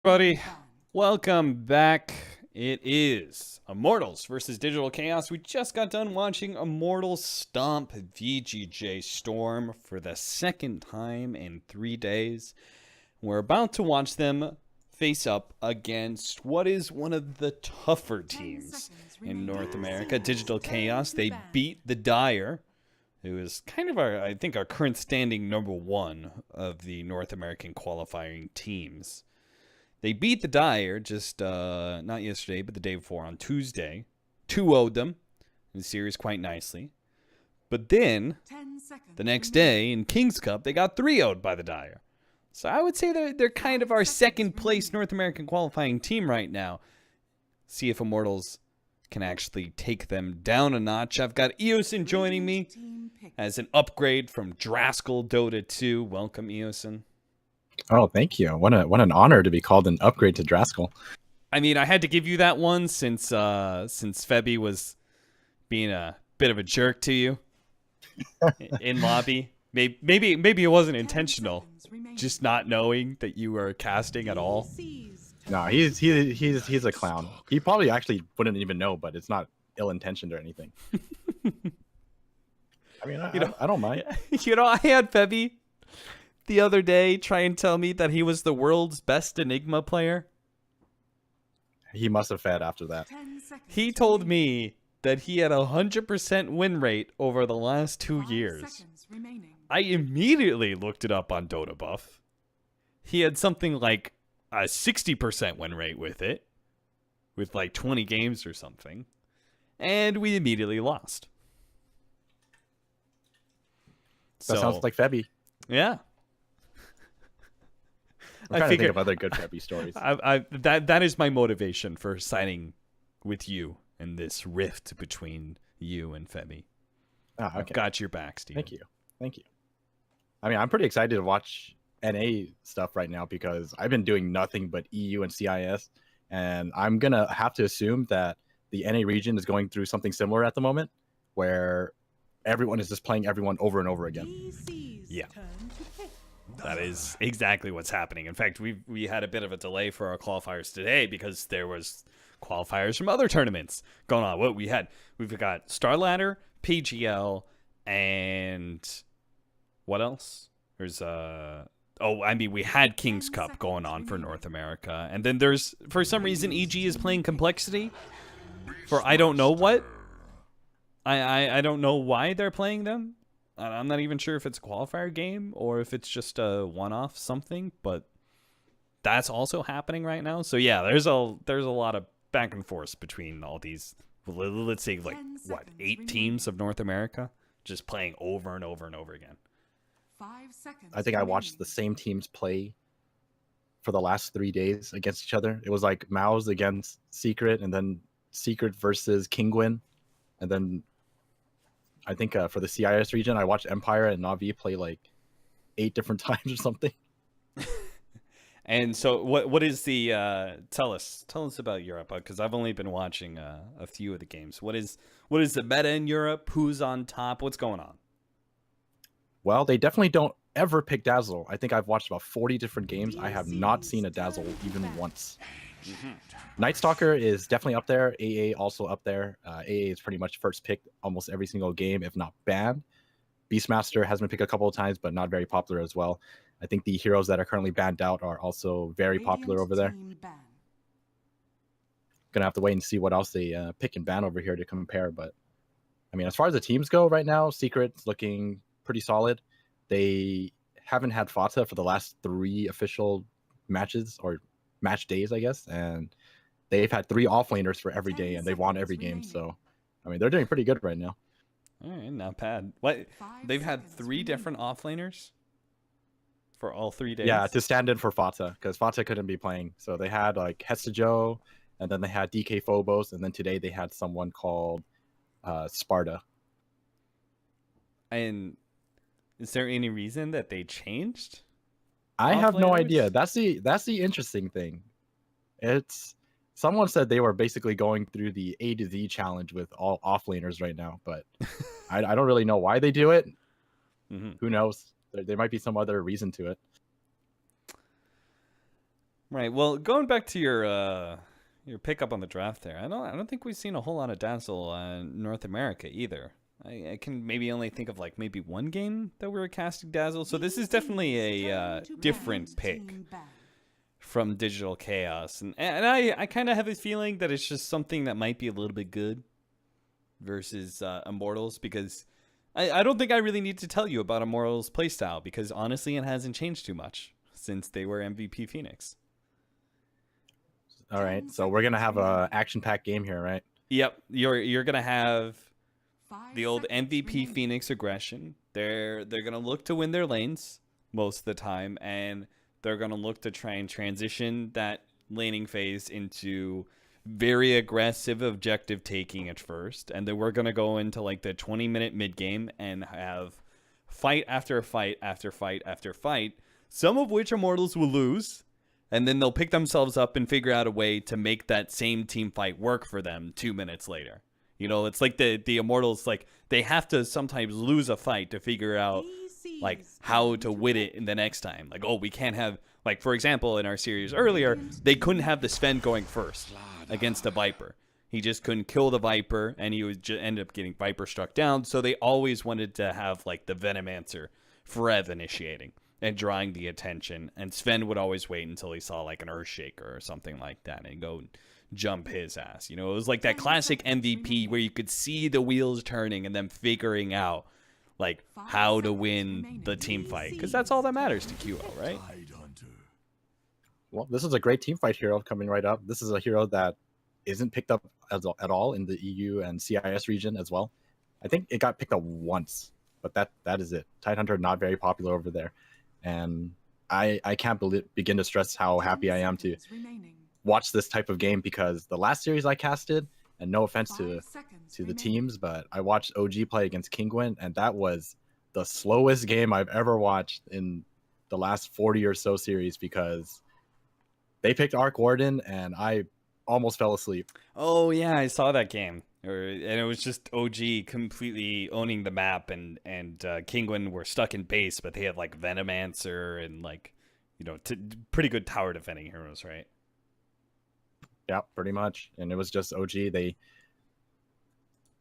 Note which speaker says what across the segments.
Speaker 1: Everybody, welcome back. It is Immortals versus Digital Chaos. We just got done watching Immortals stomp VGJ Storm for the second time in 3 days. We're about to watch them face up against what is one of the tougher teams in North America, Digital Chaos. They beat the Dire, who is kind of our current standing number one of the North American qualifying teams. They beat the Dire just not yesterday, but the day before on Tuesday. 2-0'd them in the series quite nicely. But then, the next day in King's Cup, they got 3-0'd by the Dire. So I would say they're kind of our second place North American qualifying team right now. See if Immortals can actually take them down a notch. I've got Eosin joining me as an upgrade from Draskell Dota 2. Welcome, Eosin.
Speaker 2: Oh, thank you. What an honor to be called an upgrade to Draskell.
Speaker 1: I mean, I had to give you that one since Febby was being a bit of a jerk to you in lobby. Maybe it wasn't intentional, just not knowing that you were casting at all.
Speaker 2: No, he's a clown. He probably actually wouldn't even know, but it's not ill-intentioned or anything. I mean, I don't mind.
Speaker 1: I had Febby the other day try and tell me that he was the world's best Enigma player.
Speaker 2: He must have fed after that.
Speaker 1: He told me that he had 100% win rate over the last 2 years. I immediately looked it up on Dota Buff. He had something like a 60% win rate with it, with like 20 games or something, and we immediately lost.
Speaker 2: That sounds like Febby.
Speaker 1: Yeah.
Speaker 2: I'm trying to think of other good Febby stories.
Speaker 1: That is my motivation for signing with you and this rift between you and Febby.
Speaker 2: Okay.
Speaker 1: I've got your back, Steve.
Speaker 2: Thank you. I mean, I'm pretty excited to watch NA stuff right now because I've been doing nothing but EU and CIS, and I'm gonna have to assume that the NA region is going through something similar at the moment, where everyone is just playing everyone over and over again.
Speaker 1: Yeah. That is exactly what's happening. In fact, we had a bit of a delay for our qualifiers today because there was qualifiers from other tournaments going on. We've got Star Ladder, PGL, and what else? There's we had King's Cup going on for North America, and then there's, for some reason, EG is playing Complexity for I don't know what. I don't know why they're playing them. I'm not even sure if it's a qualifier game or if it's just a one-off something, but that's also happening right now. So yeah, there's a lot of back and forth between all these, let's say, like, 8 teams of North America just playing over and over and over again.
Speaker 3: 5 seconds.
Speaker 2: I think I watched the same teams play for the last 3 days against each other. It was like Mouse against Secret, and then Secret versus Kingwin, and then I think for the CIS region, I watched Empire and Na'Vi play like 8 different times or something.
Speaker 1: And so, what is the tell us about Europe? Because I've only been watching a few of the games. What is the meta in Europe? Who's on top? What's going on?
Speaker 2: Well, they definitely don't ever pick Dazzle. I think I've watched about 40 different games. I have not seen a Dazzle even once. Night Stalker is definitely up there. AA also up there. AA is pretty much first picked almost every single game, if not banned. Beastmaster has been picked a couple of times, but not very popular as well. I think the heroes that are currently banned out are also very popular over there. Gonna have to wait and see what else they pick and ban over here to compare. But I mean, as far as the teams go right now, Secret's looking pretty solid. They haven't had Fata for the last 3 official matches, or match days, I guess, and they've had 3 offlaners for every day, and they've won every game. So, I mean, they're doing pretty good right now.
Speaker 1: All right, not bad. What, they've had 3 different offlaners for all 3 days?
Speaker 2: Yeah, to stand in for Fata, because Fata couldn't be playing. So they had like Hestajo, and then they had DK Phobos, and then today they had someone called Sparta.
Speaker 1: And is there any reason that they changed?
Speaker 2: I have no idea. That's the interesting thing. It's someone said they were basically going through the A to Z challenge with all offlaners right now, but I don't really know why they do it. Who knows? There might be some other reason to it.
Speaker 1: Right. Well, going back to your pickup on the draft there, I don't think we've seen a whole lot of Dazzle in North America either. I can maybe only think of like maybe one game that we were casting Dazzle. So this is definitely a different pick from Digital Chaos, and I kind of have a feeling that it's just something that might be a little bit good versus Immortals, because I don't think I really need to tell you about Immortals playstyle, because honestly it hasn't changed too much since they were MVP Phoenix.
Speaker 2: All right, so we're gonna have a action-packed game here, right?
Speaker 1: Yep, you're gonna have
Speaker 3: 5
Speaker 1: the old
Speaker 3: seconds
Speaker 1: MVP
Speaker 3: remaining.
Speaker 1: Phoenix aggression. They're gonna look to win their lanes most of the time, and they're gonna look to try and transition that laning phase into very aggressive objective taking at first, and then we're gonna go into like the 20-minute mid game and have fight after fight after fight after fight, some of which Immortals will lose, and then they'll pick themselves up and figure out a way to make that same team fight work for them 2 minutes later. You know, it's like the Immortals, like, they have to sometimes lose a fight to figure out, like, how to win it in the next time. Like, oh, we can't have, like, for example, in our series earlier, they couldn't have the Sven going first against the Viper. He just couldn't kill the Viper, and he would end up getting Viper struck down, so they always wanted to have, like, the Venomancer Frev initiating and drawing the attention, and Sven would always wait until he saw, like, an Earthshaker or something like that, and go jump his ass. You know, it was like that classic MVP where you could see the wheels turning and them figuring out like how to win the team fight, because that's all that matters to QO, right?
Speaker 2: Well, this is a great team fight hero coming right up. This is a hero that isn't picked up at all in the EU and CIS region as well. I think it got picked up once, but that is it. Tidehunter not very popular over there, and I can't begin to stress how happy I am to watch this type of game, because the last series I casted, and no offense to the teams, but I watched OG play against Kingwin, and that was the slowest game I've ever watched in the last 40 or so series, because they picked Arc Warden and I almost fell asleep.
Speaker 1: Oh yeah, I saw that game. And it was just OG completely owning the map, and Kingwin were stuck in base, but they had like Venomancer and like, you know, pretty good tower defending heroes, right?
Speaker 2: Yeah, pretty much. And it was just OG. They,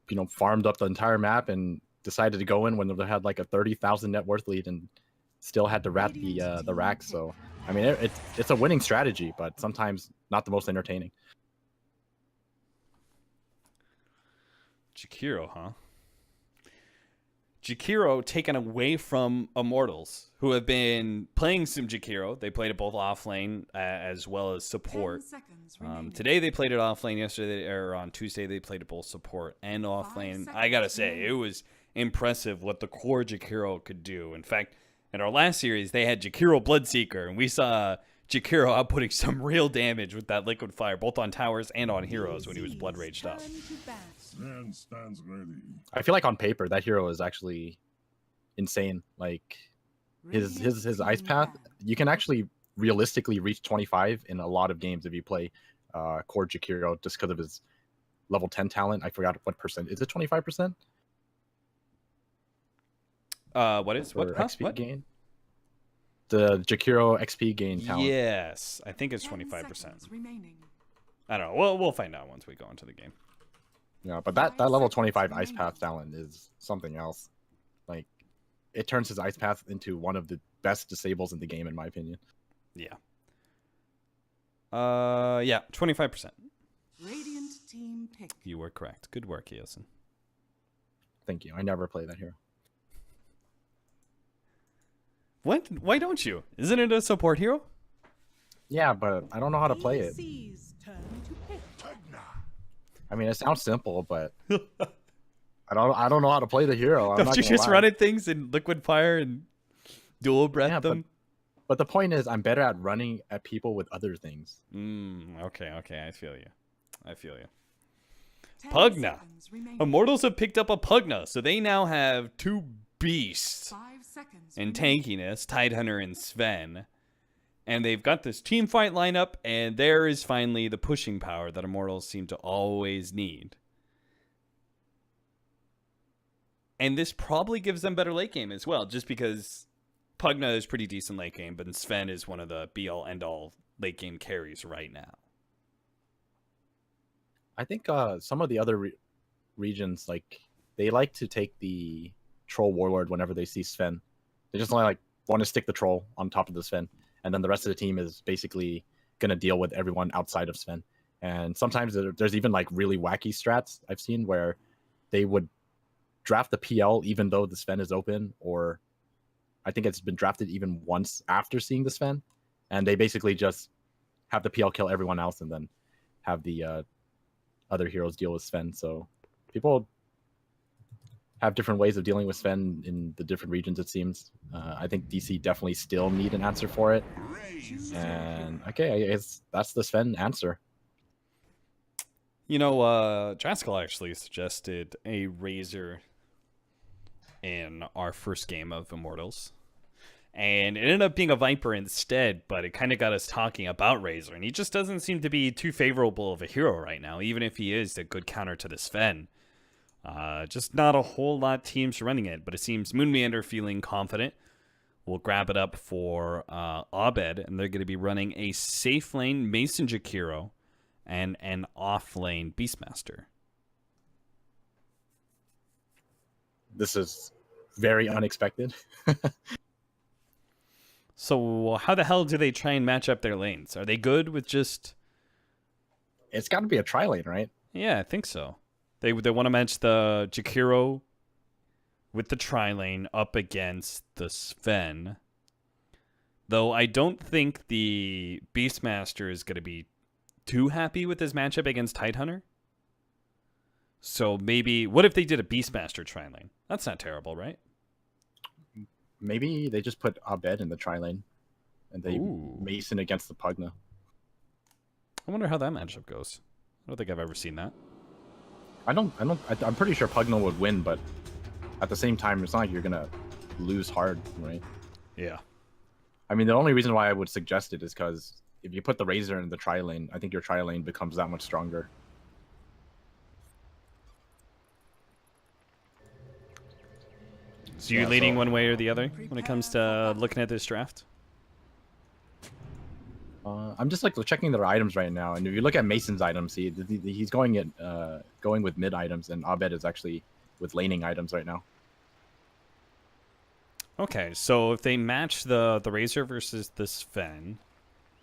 Speaker 2: you know, farmed up the entire map and decided to go in when they had like a 30,000 net worth lead and still had to rat the racks. So, I mean, it's a winning strategy, but sometimes not the most entertaining.
Speaker 1: Jakiro, huh? Jakiro taken away from Immortals, who have been playing some Jakiro. They played it both off lane as well as support. Today they played it off lane. Yesterday, or on Tuesday, they played it both support and off lane. I gotta say, it was impressive what the core Jakiro could do. In fact, in our last series, they had Jakiro Bloodseeker, and we saw Jakiro outputting some real damage with that liquid fire, both on towers and on heroes when he was blood raged up.
Speaker 4: Stands ready.
Speaker 2: I feel like on paper that hero is actually insane. Like his ice path, you can actually realistically reach 25 in a lot of games if you play core Jakiro, just because of his level 10 talent. I forgot what percent. Is it 25%?
Speaker 1: What is what
Speaker 2: XP
Speaker 1: what?
Speaker 2: gain? The Jakiro XP gain talent.
Speaker 1: Yes, I think it's 25%. I don't know. We'll find out once we go into the game.
Speaker 2: Yeah, but that level 25 ice path talent is something else. Like, it turns his ice path into one of the best disables in the game, in my opinion.
Speaker 1: Yeah. Yeah, 25%.
Speaker 3: Radiant team pick.
Speaker 1: You were correct. Good work, Eosin.
Speaker 2: Thank you. I never play that hero.
Speaker 1: What? Why don't you? Isn't it a support hero?
Speaker 2: Yeah, but I don't know how to play it.
Speaker 3: EC's turn to pick.
Speaker 2: I mean, it sounds simple, but I don't know how to play the hero. I'm
Speaker 1: Don't
Speaker 2: not
Speaker 1: you
Speaker 2: gonna
Speaker 1: just
Speaker 2: lie.
Speaker 1: run at things in liquid fire and dual breath
Speaker 2: Yeah,
Speaker 1: them?
Speaker 2: But the point is, I'm better at running at people with other things.
Speaker 1: Okay, I feel you.
Speaker 3: 10
Speaker 1: Pugna.
Speaker 3: seconds remaining.
Speaker 1: Immortals have picked up a Pugna, so they now have two beasts
Speaker 3: 5 seconds
Speaker 1: in
Speaker 3: remaining.
Speaker 1: tankiness, Tidehunter and Sven. And they've got this team fight lineup, and there is finally the pushing power that Immortals seem to always need. And this probably gives them better late game as well, just because Pugna is pretty decent late game, but Sven is one of the be-all, end-all late game carries right now.
Speaker 2: I think some of the other regions, like, they like to take the troll warlord whenever they see Sven. They just want to stick the troll on top of the Sven, and then the rest of the team is basically going to deal with everyone outside of Sven. And sometimes there's even like really wacky strats I've seen where they would draft the PL even though the Sven is open, or I think it's been drafted even once after seeing the Sven, and they basically just have the PL kill everyone else and then have the other heroes deal with Sven. So people have different ways of dealing with Sven in the different regions, it seems. I think DC definitely still need an answer for it. And okay, I guess that's the Sven answer.
Speaker 1: You know, Jaskal actually suggested a Razor in our first game of Immortals. And it ended up being a Viper instead, but it kind of got us talking about Razor. And he just doesn't seem to be too favorable of a hero right now, even if he is a good counter to the Sven. Just not a whole lot teams running it, but it seems Moonmeander feeling confident. We'll grab it up for Abed, and they're going to be running a safe lane Mason Jakiro and an off lane Beastmaster.
Speaker 2: This is very unexpected.
Speaker 1: So how the hell do they try and match up their lanes? Are they good with just...
Speaker 2: It's got to be a tri-lane, right?
Speaker 1: Yeah, I think so. They want to match the Jakiro with the tri-lane up against the Sven. Though I don't think the Beastmaster is going to be too happy with this matchup against Tidehunter. So maybe... What if they did a Beastmaster tri-lane? That's not terrible, right?
Speaker 2: Maybe they just put Abed in the tri-lane and they Mason against the Pugna.
Speaker 1: I wonder how that matchup goes. I don't think I've ever seen that.
Speaker 2: I'm pretty sure Pugna would win, but at the same time, it's not like you're going to lose hard, right?
Speaker 1: Yeah.
Speaker 2: I mean, the only reason why I would suggest it is because if you put the Razor in the tri-lane, I think your tri-lane becomes that much stronger.
Speaker 1: So you're leaning one way or the other when it comes to looking at this draft?
Speaker 2: I'm just like checking their items right now, and if you look at Mason's items, he's going with mid items, and Abed is actually with laning items right now.
Speaker 1: Okay, so if they match the Razor versus the Sven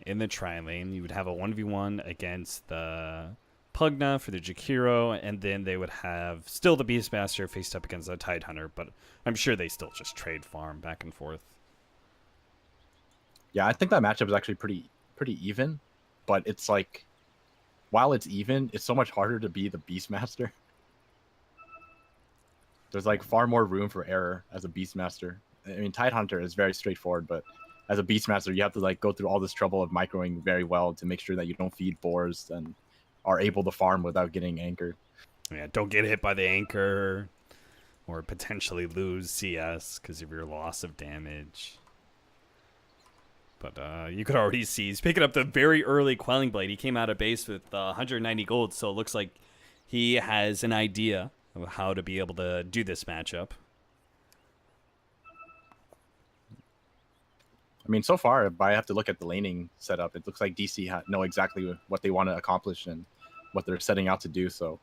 Speaker 1: in the tri-lane, you would have a 1v1 against the Pugna for the Jakiro, and then they would have still the Beastmaster faced up against the Tidehunter, but I'm sure they still just trade farm back and forth.
Speaker 2: Yeah, I think that matchup is actually pretty even, but it's like, while it's even, it's so much harder to be the Beastmaster. There's like far more room for error as a Beastmaster. I mean, Tidehunter is very straightforward, but as a Beastmaster, you have to like go through all this trouble of microing very well to make sure that you don't feed boars and are able to farm without getting anchored.
Speaker 1: Yeah, don't get hit by the anchor or potentially lose CS because of your loss of damage. But you could already see he's picking up the very early Quelling Blade. He came out of base with 190 gold, so it looks like he has an idea of how to be able to do this matchup.
Speaker 2: I mean, so far, if I have to look at the laning setup, it looks like DC know exactly what they want to accomplish and what they're setting out to do. So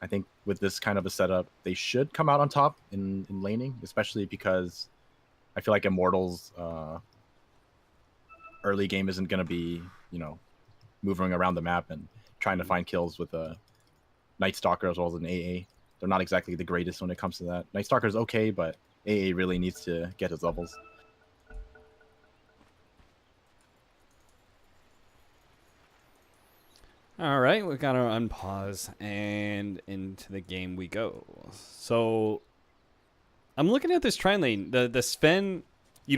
Speaker 2: I think with this kind of a setup, they should come out on top in laning, especially because I feel like Immortals early game isn't going to be, moving around the map and trying to find kills with a Night Stalker as well as an AA. They're not exactly the greatest when it comes to that. Night Stalker is okay, but AA really needs to get his levels.
Speaker 1: All right, we got our unpause, and into the game we go. So I'm looking at this tri-lane. The Sven,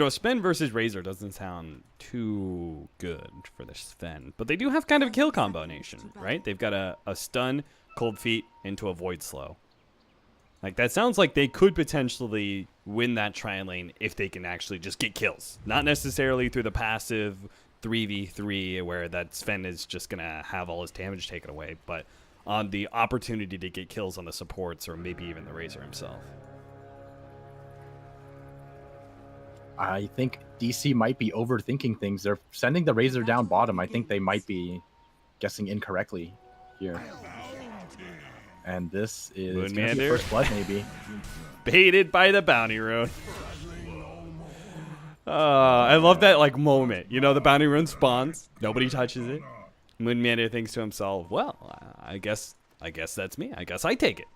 Speaker 1: Sven versus Razor doesn't sound too good for the Sven, but they do have kind of a kill combination, right? They've got a stun, cold feet into a void slow. Like, that sounds like they could potentially win that tri-lane if they can actually just get kills. Not necessarily through the passive 3v3 where that Sven is just going to have all his damage taken away, but on the opportunity to get kills on the supports or maybe even the Razor himself.
Speaker 2: I think DC might be overthinking things. They're sending the Razor down bottom. I think they might be guessing incorrectly here. And this is gonna be first blood, maybe.
Speaker 1: Baited by the bounty rune. I love that like moment. You know, the bounty rune spawns. Nobody touches it. Moonmander thinks to himself, well, I guess that's me. I guess I take it.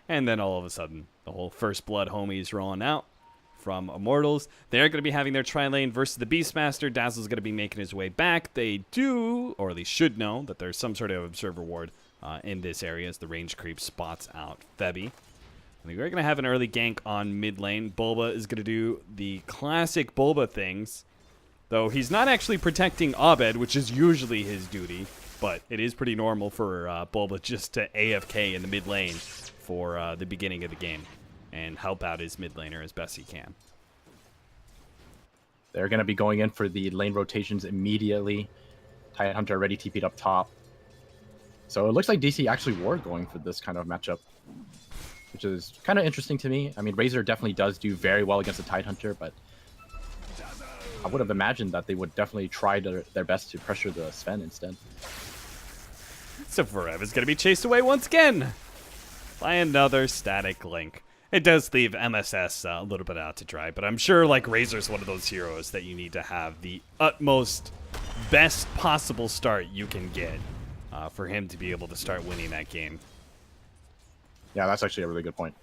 Speaker 1: And then all of a sudden, the whole first blood homies rolling out from Immortals. They're going to be having their tri-lane versus the Beastmaster. Dazzle's going to be making his way back. They do, or at least should know, that there's some sort of observer ward in this area as the range creep spots out Febby. We're going to have an early gank on mid lane. Bulba is going to do the classic Bulba things, though he's not actually protecting Abed, which is usually his duty, but it is pretty normal for Bulba just to AFK in the mid lane for the beginning of the game and help out his mid laner as best he can.
Speaker 2: They're going to be going in for the lane rotations immediately. Tidehunter already TP'd up top. So it looks like DC actually were going for this kind of matchup, which is kind of interesting to me. I mean, Razor definitely does do very well against the Tidehunter, but I would have imagined that they would definitely try their best to pressure the Sven instead.
Speaker 1: So Forev is going to be chased away once again by another static link. It does leave MSS a little bit out to dry, but I'm sure like Razor's one of those heroes that you need to have the utmost best possible start you can get for him to be able to start winning that game.
Speaker 2: Yeah, that's actually a really good point.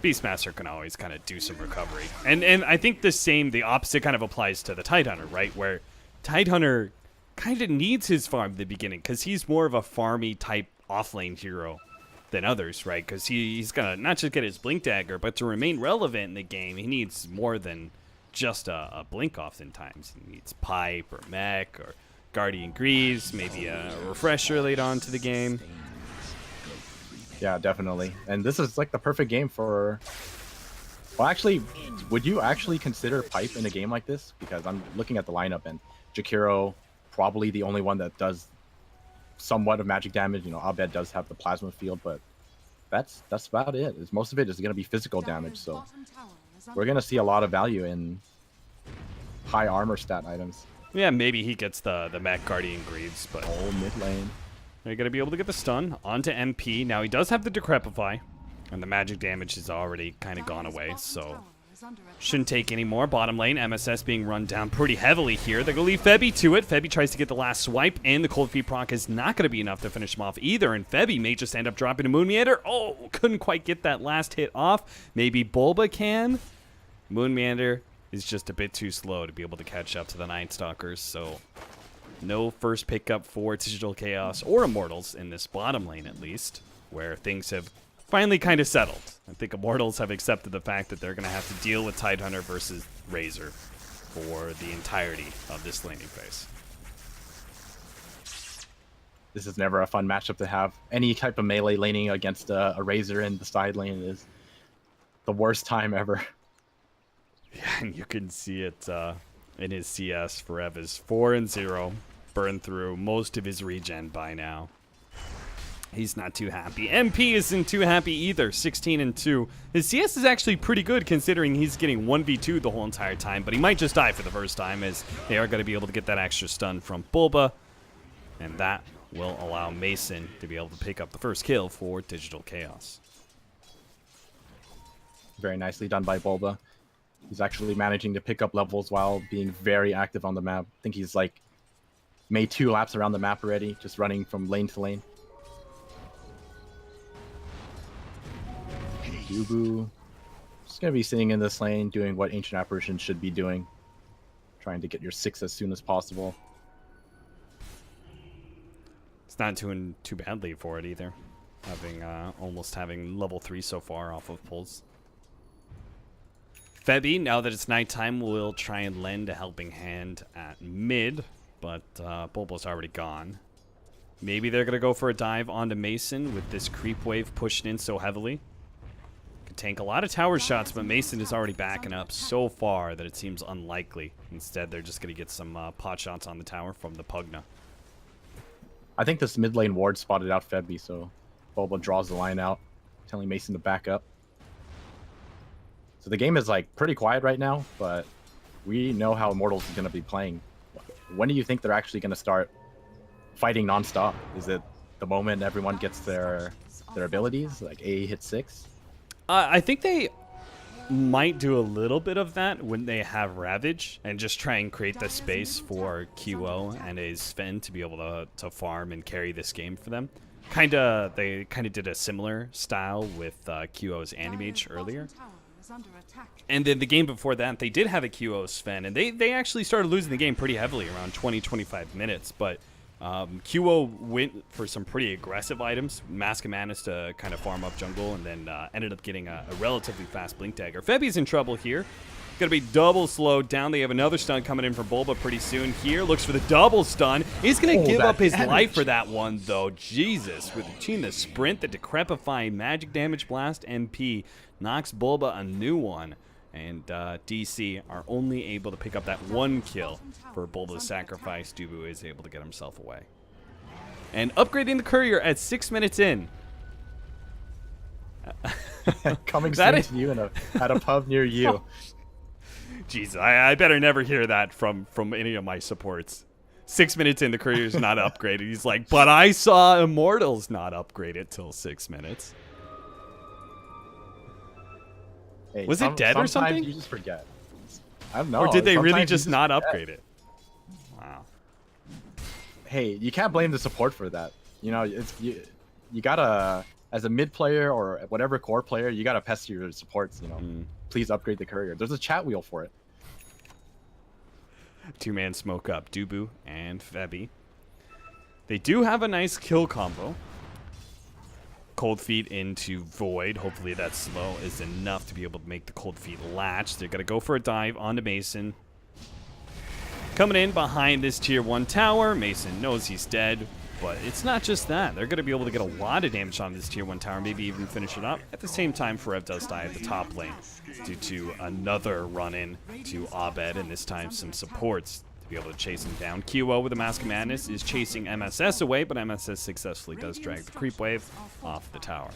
Speaker 1: Beastmaster can always kind of do some recovery. And I think the opposite kind of applies to the Tidehunter, right? Where Tidehunter kind of needs his farm at the beginning because he's more of a farmy type offlane hero than others, right? Because he's going to not just get his Blink Dagger, but to remain relevant in the game, he needs more than just a Blink oftentimes. He needs Pipe or Mech or Guardian Greaves, maybe a Refresher late on to the game.
Speaker 2: Yeah, definitely. And this is like the perfect game for... Well, actually, would you actually consider Pipe in a game like this? Because I'm looking at the lineup and Jakiro, probably the only one that does somewhat of magic damage. You know, Abed does have the plasma field, but that's about it. Most of it is going to be physical damage, so we're going to see a lot of value in high armor stat items.
Speaker 1: Yeah, maybe he gets the Mech Guardian Greaves, but...
Speaker 2: Oh, mid lane.
Speaker 1: They're going to be able to get the stun onto MP. Now, he does have the Decrepify, and the magic damage has already kind of gone away, so shouldn't take any more. Bottom lane, MSS being run down pretty heavily here. They're going to leave Febby to it. Febby tries to get the last swipe, and the Cold Feet proc is not going to be enough to finish him off either, and Febby may just end up dropping a Moonmeander. Oh, couldn't quite get that last hit off. Maybe Bulba can. Moonmeander is just a bit too slow to be able to catch up to the Night Stalkers, so no first pickup for Digital Chaos or Immortals in this bottom lane, at least, where things have finally kind of settled. I think Immortals have accepted the fact that they're going to have to deal with Tidehunter versus Razor for the entirety of this laning phase.
Speaker 2: This is never a fun matchup to have. Any type of melee laning against a Razor in the side lane is the worst time ever.
Speaker 1: Yeah, and you can see it in his CS. Forev is 4-0, burned through most of his regen by now. He's not too happy. MP isn't too happy either, 16-2. His CS is actually pretty good considering he's getting 1v2 the whole entire time, but he might just die for the first time as they are going to be able to get that extra stun from Bulba, and that will allow Mason to be able to pick up the first kill for Digital Chaos.
Speaker 2: Very nicely done by Bulba. He's actually managing to pick up levels while being very active on the map. I think he's like made 2 laps around the map already, just running from lane to lane. Yubu just going to be sitting in this lane doing what Ancient Apparition should be doing. Trying to get your 6 as soon as possible.
Speaker 1: It's not doing too badly for it either. Almost having level 3 so far off of pulls. Febby, now that it's nighttime, will try and lend a helping hand at mid, but Bulba's already gone. Maybe they're going to go for a dive onto Mason with this creep wave pushing in so heavily. Could tank a lot of tower shots, but Mason is already backing up so far that it seems unlikely. Instead, they're just going to get some pot shots on the tower from the Pugna.
Speaker 2: I think this mid lane ward spotted out Febby, so Bulba draws the line out, telling Mason to back up. So the game is like pretty quiet right now, but we know how Immortals is going to be playing. When do you think they're actually going to start fighting nonstop? Is it the moment everyone gets their abilities, like A hit 6?
Speaker 1: I think they might do a little bit of that when they have Ravage and just try and create the space for QO and a Sven to be able to farm and carry this game for them. They kind of did a similar style with QO's Animage earlier. And then the game before that, they did have a QO Sven, and they actually started losing the game pretty heavily around 20-25 minutes. But QO went for some pretty aggressive items, Mask of Madness to kind of farm up jungle, and then ended up getting a relatively fast Blink Dagger. Febi's in trouble here. Going to be double slowed down. They have another stun coming in from Bulba pretty soon here. Looks for the double stun. He's going to give up his life for that one, though. Jesus. Between the sprint, the Decrepifying Magic Damage Blast, MP knocks Bulba a new one. And DC are only able to pick up that one kill for Bulba's sacrifice. Dubu is able to get himself away. And upgrading the courier at 6 minutes in.
Speaker 2: Coming soon to you at a pub near you.
Speaker 1: Jeez, I better never hear that from any of my supports. 6 minutes in, the courier's not upgraded. He's like, but I saw Immortals not upgraded till 6 minutes.
Speaker 2: Hey,
Speaker 1: Was it dead or something?
Speaker 2: Sometimes you just forget. I don't know.
Speaker 1: Or did they really
Speaker 2: Sometimes you
Speaker 1: just not
Speaker 2: forget.
Speaker 1: upgrade it? Wow.
Speaker 2: Hey, you can't blame the support for that. You know, you gotta, as a mid player or whatever core player, you gotta pester your supports. You know, please upgrade the courier. There's a chat wheel for it.
Speaker 1: Two-man smoke up Dubu and Febi. They do have a nice kill combo. Cold Feet into Void. Hopefully that slow is enough to be able to make the Cold Feet latch. They're going to go for a dive onto Mason. Coming in behind this tier 1 tower. Mason knows he's dead, but it's not just that. They're going to be able to get a lot of damage on this tier 1 tower, maybe even finish it up. At the same time, Forev does die at the top lane due to another run-in to Abed, and this time some supports to be able to chase him down. QO with the Mask of Madness is chasing MSS away, but MSS successfully does drag the creep wave off the tower.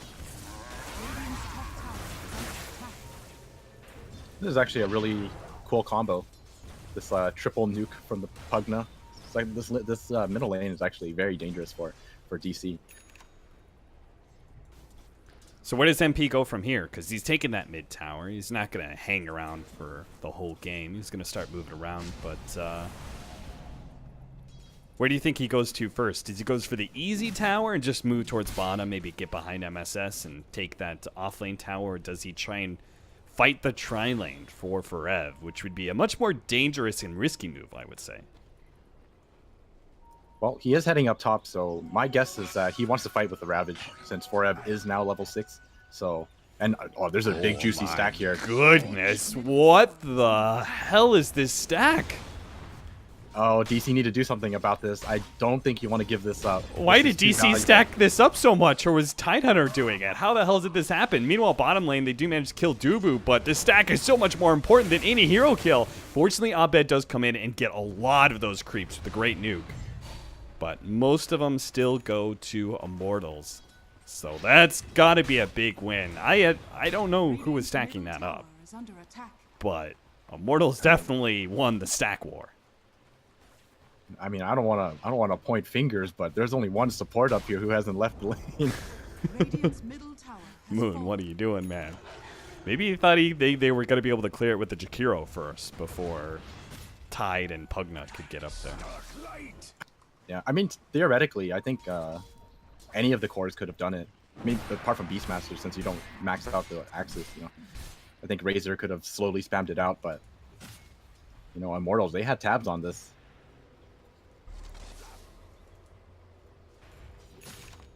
Speaker 2: This is actually a really cool combo. This triple nuke from the Pugna. It's like this middle lane is actually very dangerous for DC.
Speaker 1: So where does MP go from here? Because he's taking that mid tower. He's not going to hang around for the whole game. He's going to start moving around. But where do you think he goes to first? Does he goes for the easy tower and just move towards bottom, maybe get behind MSS and take that off lane tower? Or does he try and fight the tri-lane for Forev, which would be a much more dangerous and risky move, I would say?
Speaker 2: Well, he is heading up top, so my guess is that he wants to fight with the Ravage, since Forev is now level 6. So, and there's a big juicy stack here.
Speaker 1: Goodness, what the hell is this stack?
Speaker 2: Oh, DC need to do something about this. I don't think you want to give this up.
Speaker 1: Why
Speaker 2: This
Speaker 1: did
Speaker 2: is too
Speaker 1: DC
Speaker 2: valuable.
Speaker 1: stack this up so much, or was Tidehunter doing it? How the hell did this happen? Meanwhile, bottom lane, they do manage to kill Dubu, but this stack is so much more important than any hero kill. Fortunately, Abed does come in and get a lot of those creeps with the great nuke. But most of them still go to Immortals. So that's got to be a big win. I don't know who was stacking that up, but Immortals definitely won the stack war.
Speaker 2: I mean, I don't want to point fingers, but there's only one support up here who hasn't left the lane.
Speaker 1: Moon, what are you doing, man? Maybe he thought they were going to be able to clear it with the Jakiro first before Tide and Pugna could get up there.
Speaker 2: Yeah, I mean, theoretically, I think any of the cores could have done it. I mean, apart from Beastmaster, since you don't max out the Axis, you know. I think Razor could have slowly spammed it out, but, you know, Immortals, they had tabs on this.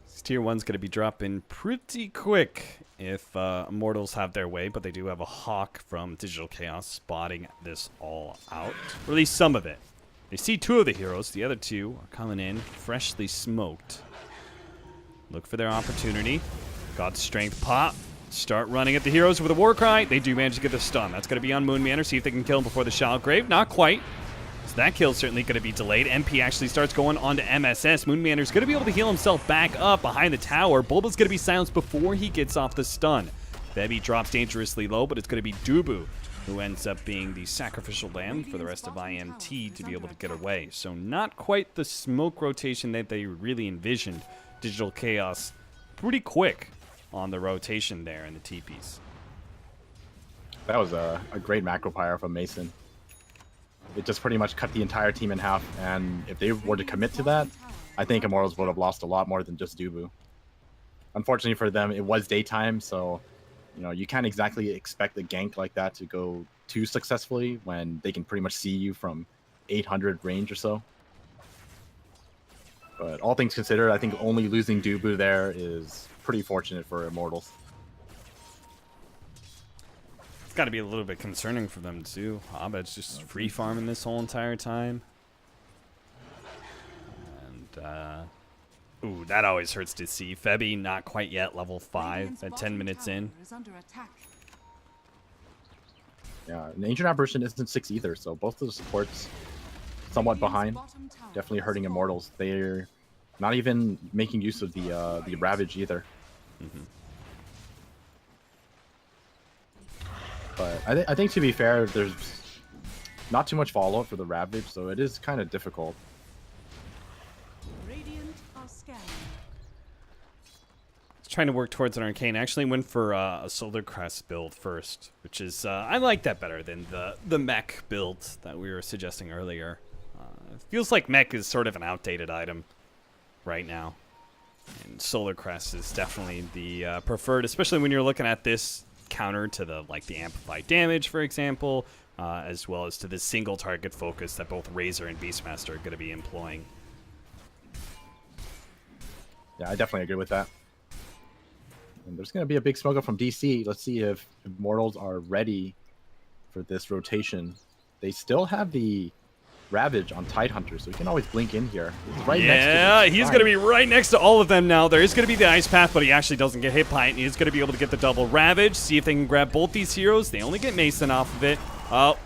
Speaker 1: This tier 1's going to be dropping pretty quick if Immortals have their way, but they do have a Hawk from Digital Chaos spotting this all out. Or at least some of it. They see 2 of the heroes. The other 2 are coming in freshly smoked. Look for their opportunity. God's Strength pop. Start running at the heroes with a war cry. They do manage to get the stun. That's going to be on Moonmanor. See if they can kill him before the Shallow Grave. Not quite. So that kill's certainly going to be delayed. MP actually starts going on to MSS. Moonmanor's going to be able to heal himself back up behind the tower. Bulba's going to be silenced before he gets off the stun. Bebby drops dangerously low, but it's going to be Dubu who ends up being the sacrificial lamb for the rest of IMT to be able to get away. So not quite the smoke rotation that they really envisioned. Digital Chaos pretty quick on the rotation there in the TPs.
Speaker 2: That was a great macro pyre from Mason. It just pretty much cut the entire team in half, and if they were to commit to that, I think Immortals would have lost a lot more than just Dubu. Unfortunately for them, it was daytime, so you can't exactly expect a gank like that to go too successfully when they can pretty much see you from 800 range or so. But all things considered, I think only losing Dubu there is pretty fortunate for Immortals.
Speaker 1: It's got to be a little bit concerning for them too. Abed's just free farming this whole entire time. And, ooh, that always hurts to see. Febby not quite yet, level 5 at 10 minutes in.
Speaker 2: Yeah, and Ancient Apparition isn't 6 either, so both of the supports somewhat behind. Definitely hurting Immortals. They're not even making use of the Ravage either. But I think to be fair, there's not too much follow-up for the Ravage, so it is kind of difficult.
Speaker 3: Radiant are scanning.
Speaker 1: Trying to work towards an Arcane. Actually went for a Solar Crest build first, which is I like that better than the mech build that we were suggesting earlier. It feels like mech is sort of an outdated item right now, and Solar Crest is definitely the preferred, especially when you're looking at this counter to the amplified damage, for example, as well as to the single target focus that both Razor and Beastmaster are going to be employing.
Speaker 2: Yeah, I definitely agree with that. And there's going to be a big smoke up from DC. Let's see if Immortals are ready for this rotation. They still have the Ravage on Tidehunter, so we can always blink in here. It's right next to
Speaker 1: he's going to be right next to all of them now. There is going to be the Ice Path, but he actually doesn't get hit by it. He's going to be able to get the double Ravage, see if they can grab both these heroes. They only get Mason off of it.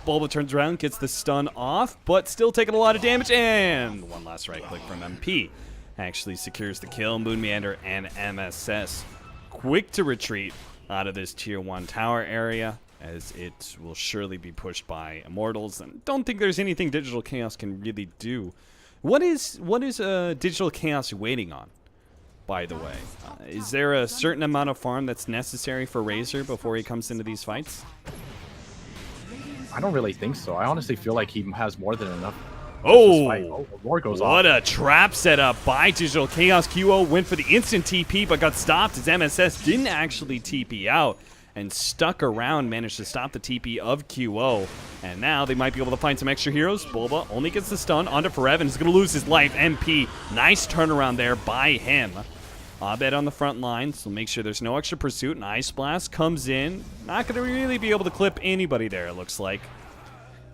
Speaker 1: Bulba turns around, gets the stun off, but still taking a lot of damage, and one last right click from MP. Actually secures the kill. Moon Meander and MSS quick to retreat out of this tier 1 tower area, as it will surely be pushed by Immortals, and don't think there's anything Digital Chaos can really do. What is Digital Chaos waiting on, by the way? Is there a certain amount of farm that's necessary for Razor before he comes into these fights?
Speaker 2: I don't really think so. I honestly feel like he has more than enough. War goes off.
Speaker 1: What a trap set up by Digital Chaos. QO went for the instant TP, but got stopped as MSS didn't actually TP out and stuck around, managed to stop the TP of QO. And now they might be able to find some extra heroes. Bulba only gets the stun onto Forever, and he's going to lose his life. MP, nice turnaround there by him. Abed on the front line, so make sure there's no extra pursuit. And Ice Blast comes in. Not going to really be able to clip anybody there, it looks like.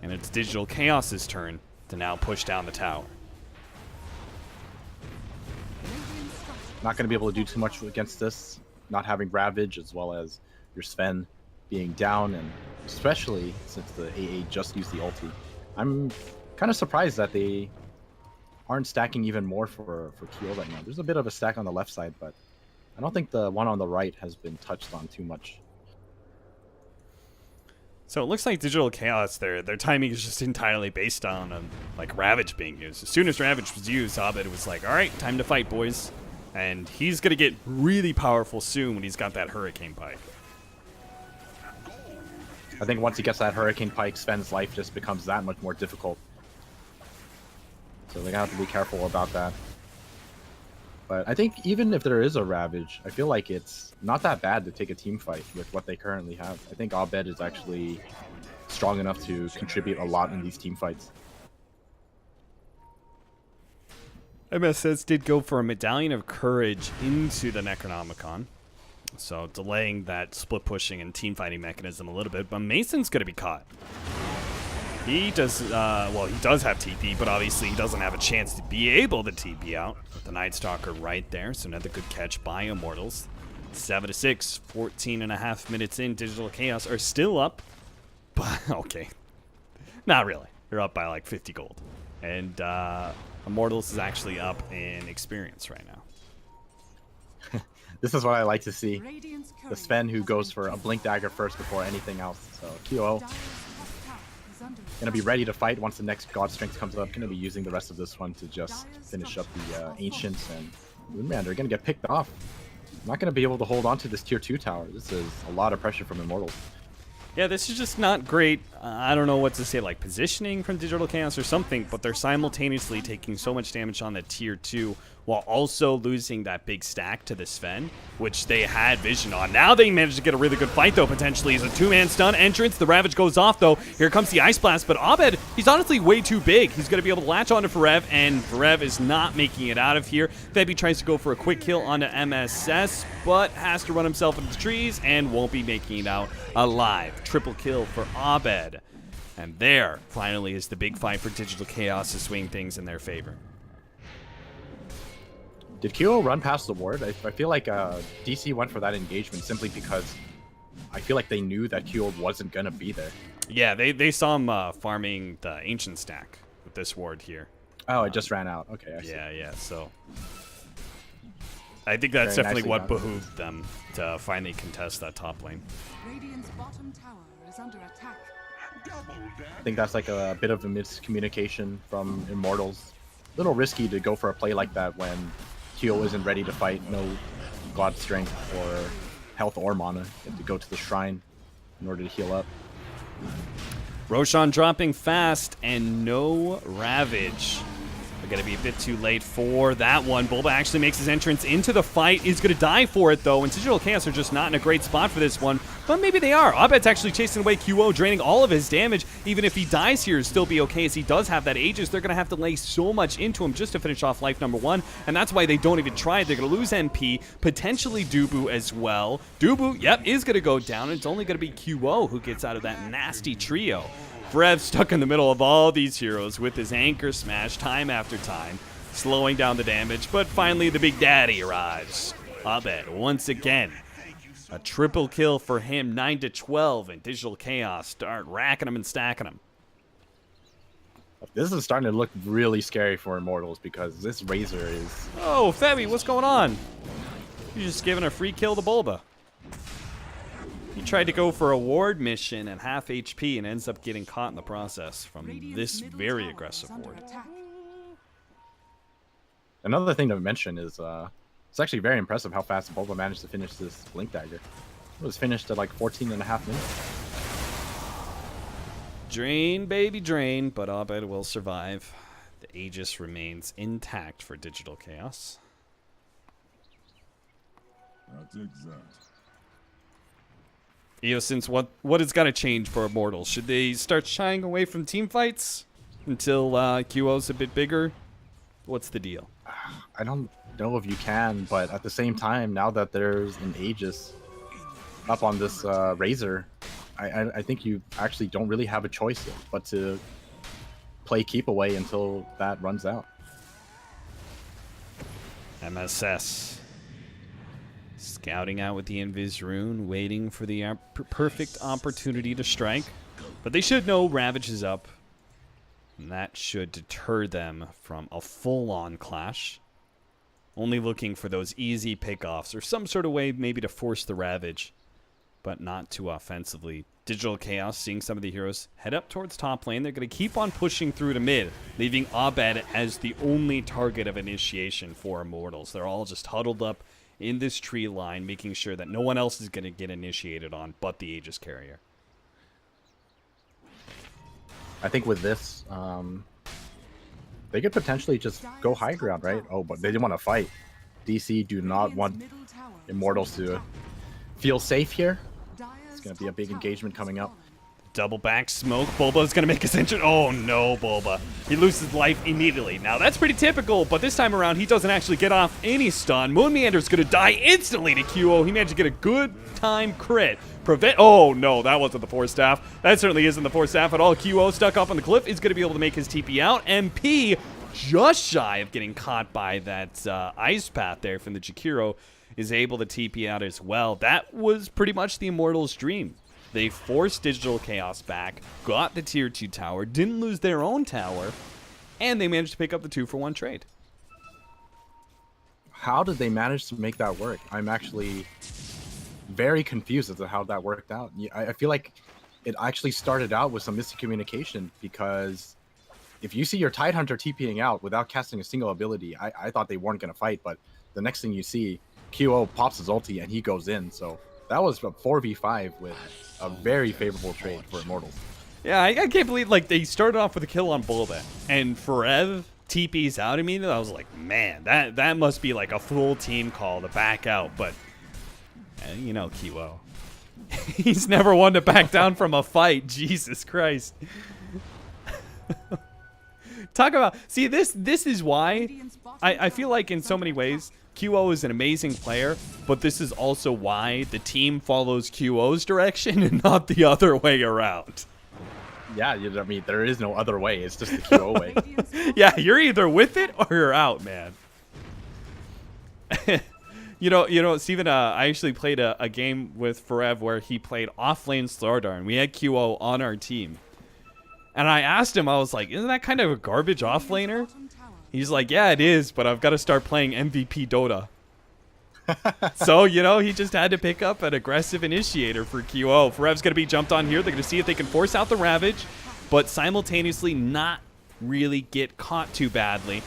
Speaker 1: And it's Digital Chaos's turn to now push down the tower.
Speaker 2: Not going to be able to do too much against this, not having Ravage, as well as your Sven being down, and especially since the AA just used the ulti. I'm kind of surprised that they aren't stacking even more for Kyo right now. There's a bit of a stack on the left side, but I don't think the one on the right has been touched on too much.
Speaker 1: So it looks like Digital Chaos, their timing is just entirely based on like Ravage being used. As soon as Ravage was used, Abed was like, all right, time to fight, boys. And he's going to get really powerful soon when he's got that Hurricane Pike.
Speaker 2: I think once he gets that Hurricane Pike, Sven's life just becomes that much more difficult. So they're going to have to be careful about that. But I think even if there is a Ravage, I feel like it's not that bad to take a team fight with what they currently have. I think Abed is actually strong enough to contribute a lot in these team fights.
Speaker 1: MSS did go for a Medallion of Courage into the Necronomicon, so delaying that split pushing and team fighting mechanism a little bit, but Mason's going to be caught. He does, well, he does have TP, but obviously he doesn't have a chance to be able to TP out. With the Night Stalker right there, so another good catch by Immortals. 7-6, 14.5 minutes in. Digital Chaos are still up, but okay, not really. They're up by like 50 gold, and Immortals is actually up in experience right now.
Speaker 2: This is what I like to see.
Speaker 3: Radiant's
Speaker 2: The
Speaker 3: courier
Speaker 2: Sven who
Speaker 3: has
Speaker 2: goes
Speaker 3: been
Speaker 2: for a Blink Dagger first before anything else. So QO
Speaker 3: Dire's top tower is under
Speaker 2: gonna be
Speaker 3: attack.
Speaker 2: ready to fight once the next God Strength comes up. Gonna be using the rest of this one to just finish up the Ancients, and man, they're gonna get picked off. Not gonna be able to hold on to this tier 2 tower. This is a lot of pressure from Immortals.
Speaker 1: Yeah, this is just not great. I don't know what to say, like positioning from Digital Chaos or something, but they're simultaneously taking so much damage on the tier 2 while also losing that big stack to the Sven, which they had vision on. Now they managed to get a really good fight, though, potentially. He's a two-man stun entrance. The Ravage goes off, though. Here comes the Ice Blast, but Abed, he's honestly way too big. He's going to be able to latch onto Forev, and Forev is not making it out of here. Febby tries to go for a quick kill onto MSS, but has to run himself into the trees and won't be making it out alive. Triple kill for Abed. And there, finally, is the big fight for Digital Chaos to swing things in their favor.
Speaker 2: Did QO run past the ward? I feel like DC went for that engagement simply because I feel like they knew that QO wasn't going to be there.
Speaker 1: Yeah, they saw him farming the Ancient stack with this ward here.
Speaker 2: Oh, it just ran out. Okay, I see.
Speaker 1: Yeah, so I think that's
Speaker 2: Very
Speaker 1: definitely
Speaker 2: nicely
Speaker 1: what
Speaker 2: done.
Speaker 1: behooved them to finally contest that top lane.
Speaker 3: Radiant's bottom tower is under attack.
Speaker 2: I think that's like a bit of a miscommunication from Immortals. A little risky to go for a play like that when QO isn't ready to fight, no God Strength or health or mana. You have to go to the shrine in order to heal up.
Speaker 1: Roshan dropping fast and no Ravage. They're going to be a bit too late for that one. Bulba actually makes his entrance into the fight. Is going to die for it, though, and Digital Chaos are just not in a great spot for this one. But maybe they are. Abed's actually chasing away QO, draining all of his damage. Even if he dies here, still be okay, as he does have that Aegis. They're going to have to lay so much into him just to finish off life number 1, and that's why they don't even try it. They're going to lose MP, potentially Dubu as well. Dubu, yep, is going to go down. It's only going to be QO who gets out of that nasty trio. Brev stuck in the middle of all these heroes with his anchor smash time after time, slowing down the damage, but finally the big daddy arrives. Abed, once again, a triple kill for him, 9-12, and Digital Chaos start racking him and stacking him.
Speaker 2: This is starting to look really scary for Immortals because this Razor is...
Speaker 1: Oh, Febby, what's going on? You're just giving a free kill to Bulba. He tried to go for a ward mission at half HP and ends up getting caught in the process from
Speaker 3: Radiant's
Speaker 1: this
Speaker 3: middle
Speaker 1: very
Speaker 3: tower
Speaker 1: aggressive
Speaker 3: is under
Speaker 1: ward.
Speaker 3: attack.
Speaker 2: Another thing to mention is it's actually very impressive how fast Bulba managed to finish this Blink Dagger. It was finished at like 14.5 minutes.
Speaker 1: Drain, baby, drain, but Abed will survive. The Aegis remains intact for Digital Chaos.
Speaker 4: I'll take that.
Speaker 1: Since what has got to change for Immortals? Should they start shying away from team fights until QO's a bit bigger? What's the deal?
Speaker 2: I don't know if you can, but at the same time, now that there's an Aegis up on this Razor, I think you actually don't really have a choice but to play keep away until that runs out.
Speaker 1: MSS scouting out with the Invis rune, waiting for the perfect opportunity to strike. But they should know Ravage is up, and that should deter them from a full-on clash. Only looking for those easy pickoffs or some sort of way maybe to force the Ravage, but not too offensively. Digital Chaos seeing some of the heroes head up towards top lane. They're going to keep on pushing through to mid, leaving Abed as the only target of initiation for Immortals. They're all just huddled up in this tree line, making sure that no one else is going to get initiated on but the Aegis carrier.
Speaker 2: I think with this, they could potentially just go high ground, right? Oh, but they didn't want to fight. DC do not want
Speaker 3: Middle tower is
Speaker 2: Immortals
Speaker 3: under
Speaker 2: to
Speaker 3: attack.
Speaker 2: feel safe here.
Speaker 3: Dire's
Speaker 2: gonna be a
Speaker 3: top
Speaker 2: big
Speaker 3: tower
Speaker 2: engagement
Speaker 3: has
Speaker 2: coming up.
Speaker 3: fallen.
Speaker 1: Double back smoke. Bulba's going to make his entrance. Oh, no, Bulba. He loses life immediately. Now, that's pretty typical, but this time around, he doesn't actually get off any stun. Moon Meander's going to die instantly to QO. He managed to get a good time crit. Oh, no, that wasn't the Force Staff. That certainly isn't the Force Staff at all. QO stuck up on the cliff is going to be able to make his TP out. MP, just shy of getting caught by that ice path there from the Jakiro, is able to TP out as well. That was pretty much the Immortals' dream. They forced Digital Chaos back, got the tier 2 tower, didn't lose their own tower, and they managed to pick up the 2-for-1 trade.
Speaker 2: how did they manage to make that work? I'm actually very confused as to how that worked out. I feel like it actually started out with some miscommunication, because if you see your Tidehunter TPing out without casting a single ability, I thought they weren't going to fight, but the next thing you see, QO pops his ulti and he goes in. So that was a 4v5 with a very favorable trade for Immortals.
Speaker 1: Yeah, I can't believe, like, they started off with a kill on Bulba, and Forev TP's out immediately. I was like, man, that must be like a full team call to back out, but you know QO. He's never one to back down from a fight. Jesus Christ. Talk about, see, this is why I feel like in so many ways QO is an amazing player, but this is also why the team follows QO's direction and not the other way around.
Speaker 2: Yeah, I mean, there is no other way. It's just the QO way.
Speaker 1: Yeah, you're either with it or you're out, man. You know, Steven, I actually played a game with Forev where he played off-lane Slardar, and we had QO on our team. And I asked him, I was like, isn't that kind of a garbage off-laner? He's like, yeah, it is, but I've got to start playing MVP Dota. So, you know, he just had to pick up an aggressive initiator for QO. Forev's going to be jumped on here. They're going to see if they can force out the Ravage, but simultaneously not really get caught too badly.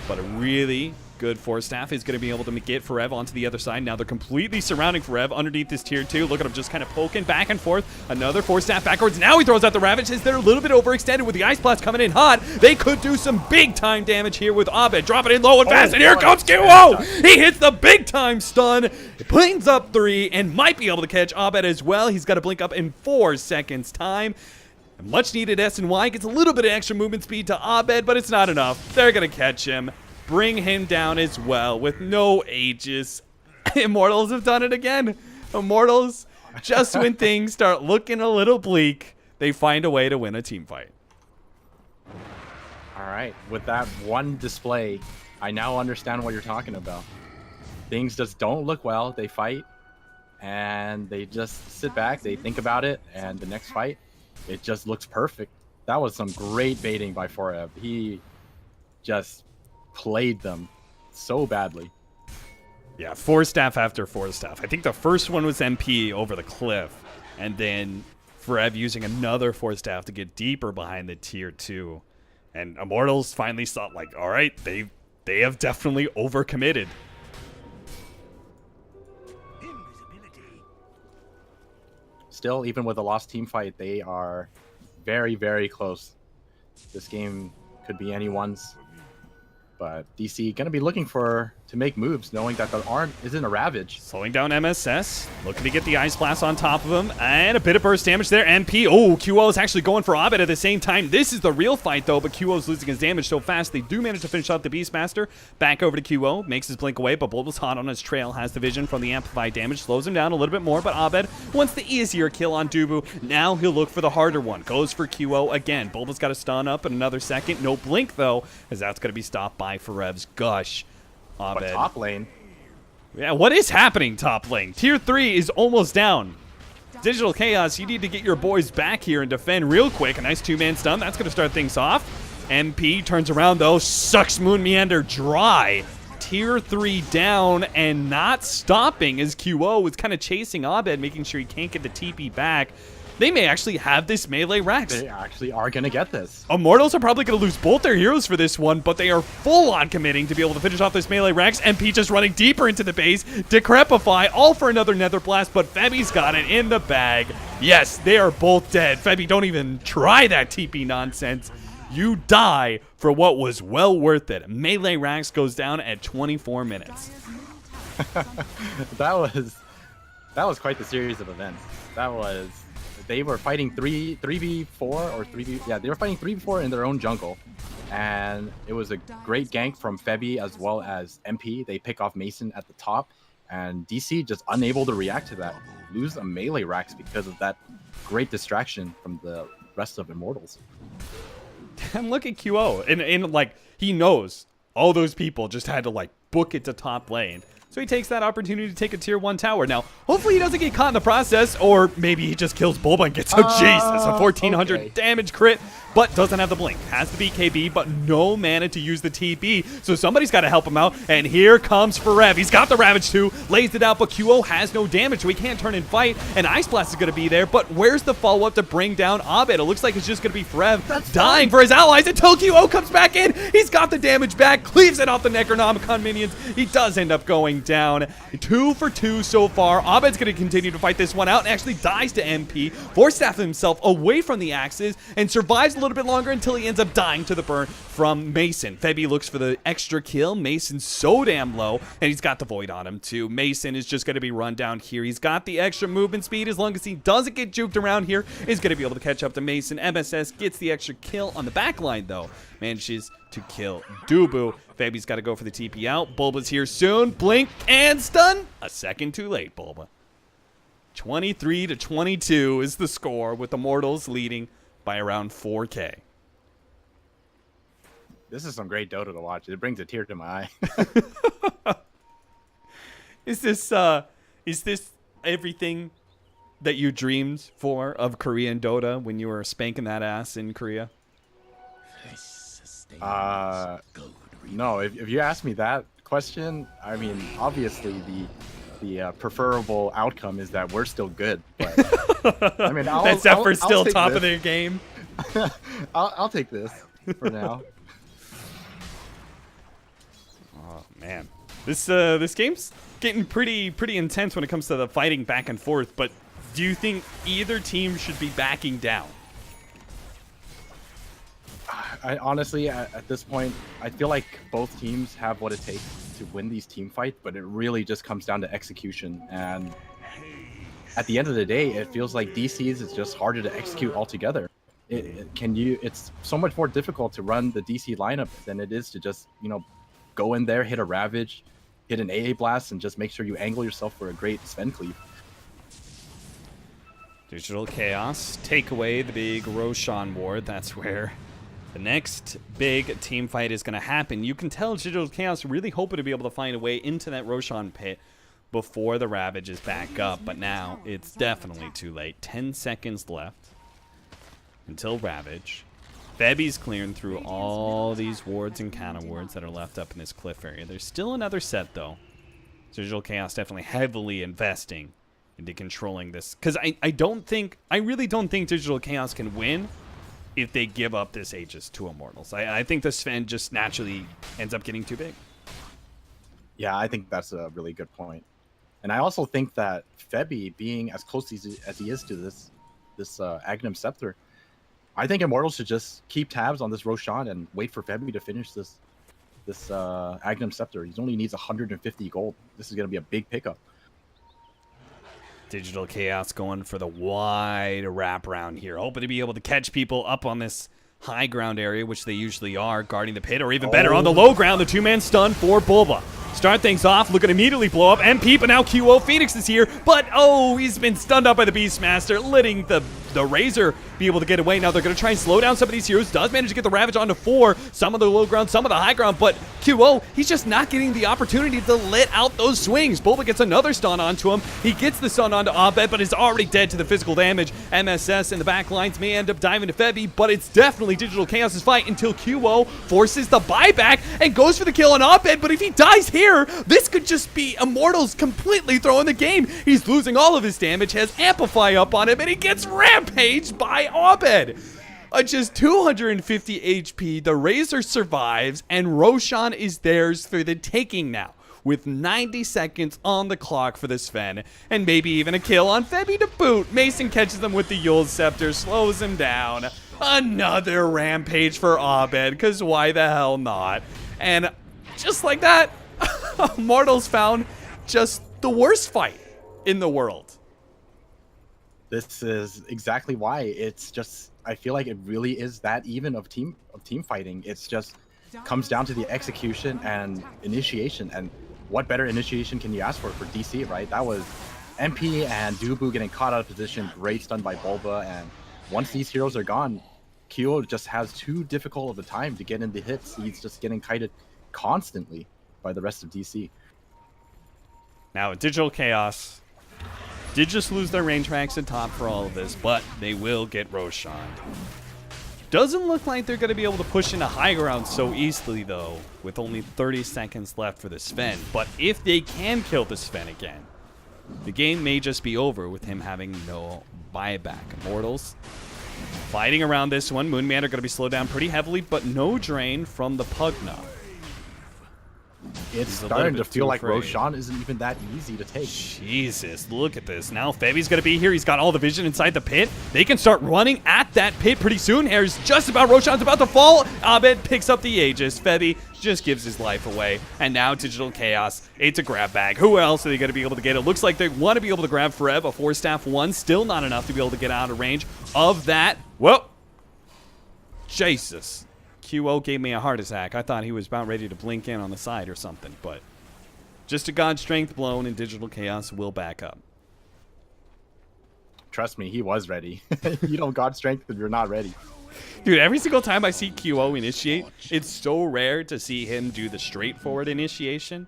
Speaker 1: But a really good Force Staff is going to be able to get Forev onto the other side. Now they're completely surrounding Forev underneath this tier 2. Look at him just kind of poking back and forth. Another Force Staff backwards. Now he throws out the Ravage as they're a little bit overextended with the Ice Blast coming in hot. They could do some big time damage here with Abed. Drop it in low and fast, and here comes QO! He hits the big time stun, cleans up 3, and might be able to catch Abed as well. He's got to blink up in 4 seconds time. Much needed S&Y gets a little bit of extra movement speed to Abed, but it's not enough. They're going to catch him, bring him down as well with no Aegis. Immortals have done it again. Immortals, just when things start looking a little bleak, they find a way to win a team fight.
Speaker 2: All right, with that one display, I now understand what you're talking about. Things just don't look well. They fight, and they just sit back, they think about it, and the next fight, it just looks perfect. That was some great baiting by Forev. He just played them so badly.
Speaker 1: Yeah, 4 staff after 4 staff. I think the first one was MP over the cliff, and then Forev using another 4 staff to get deeper behind the tier 2. And Immortals finally saw, like, all right, they have definitely overcommitted.
Speaker 2: Still, even with a lost team fight, they are very, very close. This game could be anyone's. But DC going to be looking to make moves, knowing that the Arn isn't a Ravage.
Speaker 1: Slowing down MSS, looking to get the Ice Blast on top of him, and a bit of burst damage there. MP, oh, QO is actually going for Abed at the same time. This is the real fight, though, but QO is losing his damage so fast. They do manage to finish out the Beastmaster. Back over to QO, makes his blink away, but Bulba's hot on his trail, has the vision from the amplified damage, slows him down a little bit more, but Abed wants the easier kill on Dubu. Now he'll look for the harder one. Goes for QO again. Bulba's got a stun up in another second. No blink, though, as that's going to be stopped by Forev's Gush. Abed.
Speaker 2: But top lane.
Speaker 1: Yeah, what is happening top lane? Tier 3 is almost down. Digital Chaos, you need to get your boys back here and defend real quick. A nice 2-man stun. That's going to start things off. MP turns around, though. Sucks Moon Meander dry. Tier 3 down and not stopping as QO is kind of chasing Abed, making sure he can't get the TP back. They may actually have this melee Rex.
Speaker 2: They actually are going to get this.
Speaker 1: Immortals are probably going to lose both their heroes for this one, but they are full on committing to be able to finish off this melee Rex. MP just running deeper into the base. Decrepify, all for another Nether Blast, but Febby's got it in the bag. Yes, they are both dead. Febby, don't even try that TP nonsense. You die for what was well worth it. Melee Rex goes down at 24 minutes.
Speaker 2: that was quite the series of events. They were fighting 3v4 or 3v... Yeah, they were fighting 3v4 in their own jungle. And it was a great gank from Febby as well as MP. They pick off Mason at the top. And DC just unable to react to that. Lose a melee Rax because of that great distraction from the rest of Immortals.
Speaker 1: And look at QO. And like, he knows all those people just had to, like, book it to top lane. So he takes that opportunity to take a tier 1 tower. Now, hopefully he doesn't get caught in the process, or maybe he just kills Bulba and gets, oh Jesus, a 1400 damage crit, but doesn't have the blink. Has the BKB, but no mana to use the TP, so somebody's got to help him out, and here comes Forev. He's got the Ravage too, lays it out, but QO has no damage, so he can't turn and fight, and Ice Blast is going to be there, but where's the follow-up to bring down Abed? It looks like it's just going to be Forev dying for his allies until QO comes back in. He's got the damage back, cleaves it off the Necronomicon minions. He does end up going down. 2 for 2 so far. Abed's going to continue to fight this one out and actually dies to MP, force staff himself away from the axes, and survives a little bit longer until he ends up dying to the burn from Mason. Febby looks for the extra kill. Mason's so damn low, and he's got the Void on him too. Mason is just going to be run down here. He's got the extra movement speed. As long as he doesn't get juked around here, he's going to be able to catch up to Mason. MSS gets the extra kill on the back line though. Manages to kill Dubu. Febby's got to go for the TP out. Bulba's here soon. Blink and stun. A second too late, Bulba. 23 to 22 is the score, with Immortals leading by around 4K.
Speaker 2: This is some great Dota to watch. It brings a tear to my eye.
Speaker 1: Is this everything that you dreamed for of Korean Dota when you were spanking that ass in Korea?
Speaker 2: No, if you ask me that question, I mean, obviously the preferable outcome is that we're still good. But I mean,
Speaker 1: that's Zephyr's still top of their game.
Speaker 2: I'll take this for now.
Speaker 1: Oh man, this game's getting pretty intense when it comes to the fighting back and forth. But do you think either team should be backing down?
Speaker 2: I honestly, at this point, I feel like both teams have what it takes to win these team fights, but it really just comes down to execution. And at the end of the day, it feels like DC's is just harder to execute altogether. It's so much more difficult to run the DC lineup than it is to just, go in there, hit a Ravage, hit an AA Blast, and just make sure you angle yourself for a great Sven cleave.
Speaker 1: Digital Chaos take away the big Roshan ward. That's where the next big team fight is going to happen. You can tell Digital Chaos really hoping to be able to find a way into that Roshan pit before the Ravage is back up, but now it's definitely too late. 10 seconds left until Ravage. Febby's clearing through all these wards and counter wards that are left up in this cliff area. There's still another set though. Digital Chaos definitely heavily investing into controlling this, because I really don't think Digital Chaos can win if they give up this Aegis to Immortals. I think the Sven just naturally ends up getting too big.
Speaker 2: Yeah, I think that's a really good point. And I also think that Febby, being as close as he is to this Agnum Scepter, I think Immortals should just keep tabs on this Roshan and wait for Febby to finish this Agnum Scepter. He only needs 150 gold. This is going to be a big pickup.
Speaker 1: Digital Chaos going for the wide wraparound here, hoping to be able to catch people up on this high ground area, which they usually are, guarding the pit, or even better, on the low ground, the two-man stun for Bulba. Start things off, looking to immediately blow up MP, but now QO Phoenix is here, but he's been stunned up by the Beastmaster, letting the Razor be able to get away. Now they're going to try and slow down some of these heroes. Does manage to get the Ravage onto 4, some of the low ground, some of the high ground, but QO, he's just not getting the opportunity to let out those swings. Bulba gets another stun onto him. He gets the stun onto Abed, but is already dead to the physical damage. MSS in the back lines may end up diving to Febby, but it's definitely Digital Chaos' fight until QO forces the buyback and goes for the kill on Abed, but if he dies here, this could just be Immortals completely throwing the game. He's losing all of his damage, has Amplify up on him, and he gets rampaged by Abed. At just 250 HP, the Razor survives, and Roshan is theirs for the taking now, with 90 seconds on the clock for the Sven, and maybe even a kill on Febby to boot. Mason catches them with the Yule Scepter, slows him down. Another rampage for Abed, because why the hell not? And just like that, Immortals found just the worst fight in the world.
Speaker 2: This is exactly why. It's just, I feel like it really is that even of team fighting. It's just comes down to the execution and initiation, and what better initiation can you ask for DC, right? That was MP and Dubu getting caught out of position, great stun by Bulba, and once these heroes are gone, Kyo just has too difficult of a time to get in the hits. He's just getting kited constantly by the rest of DC.
Speaker 1: Now, Digital Chaos did just lose their range max in top for all of this, but they will get Roshan. Doesn't look like they're going to be able to push into high ground so easily, though, with only 30 seconds left for the Sven. But if they can kill the Sven again, the game may just be over with him having no buyback. Immortals fighting around this one. Moonman are going to be slowed down pretty heavily, but no drain from the Pugna.
Speaker 2: It's starting to feel like Roshan isn't even that easy to take.
Speaker 1: Jesus, look at this. Now Febi's going to be here. He's got all the vision inside the pit. They can start running at that pit pretty soon. Here's just about Roshan's about to fall. Abed picks up the Aegis. Febi just gives his life away. And now Digital Chaos, it's a grab bag. Who else are they going to be able to get? It looks like they want to be able to grab Freb, a 4-staff 1. Still not enough to be able to get out of range of that. Whoa. Jesus. QO gave me a heart attack. I thought he was about ready to blink in on the side or something, but just a God Strength blown and Digital Chaos will back up.
Speaker 2: Trust me, he was ready. You don't God Strength if you're not ready.
Speaker 1: Dude, every single time I see QO initiate, it's so rare to see him do the straightforward initiation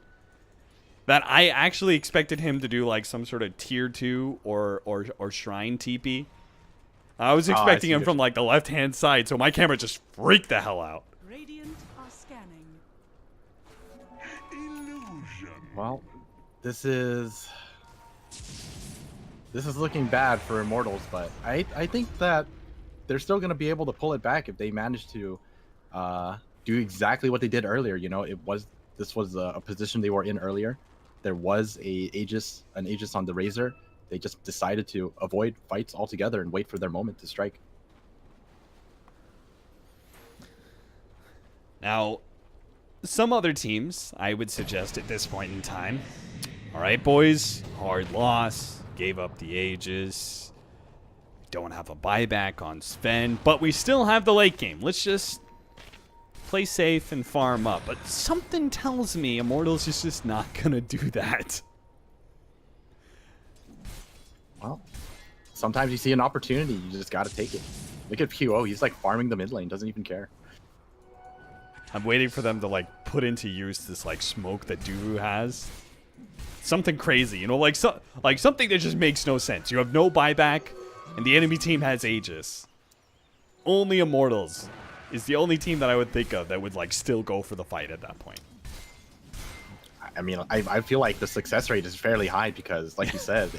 Speaker 1: that I actually expected him to do like some sort of tier 2 or shrine TP. I was expecting him from like the left-hand side, so my camera just freaked the hell out.
Speaker 3: Radiant are scanning.
Speaker 4: Illusion.
Speaker 2: Well, this is looking bad for Immortals, but I think that they're still going to be able to pull it back if they manage to do exactly what they did earlier. You know, this was a position they were in earlier. There was an Aegis on the Razor. They just decided to avoid fights altogether and wait for their moment to strike.
Speaker 1: Now, some other teams, I would suggest at this point in time. All right, boys, hard loss. Gave up the Aegis. Don't have a buyback on Sven, but we still have the late game. Let's just play safe and farm up. But something tells me Immortals is just not going to do that.
Speaker 2: Well, sometimes you see an opportunity, you just got to take it. Look at QO, he's like farming the mid lane, doesn't even care.
Speaker 1: I'm waiting for them to like put into use this like smoke that Duru has. Something crazy, you know, like something that just makes no sense. You have no buyback, and the enemy team has Aegis. Only Immortals is the only team that I would think of that would like still go for the fight at that point.
Speaker 2: I mean, I feel like the success rate is fairly high because, like you said,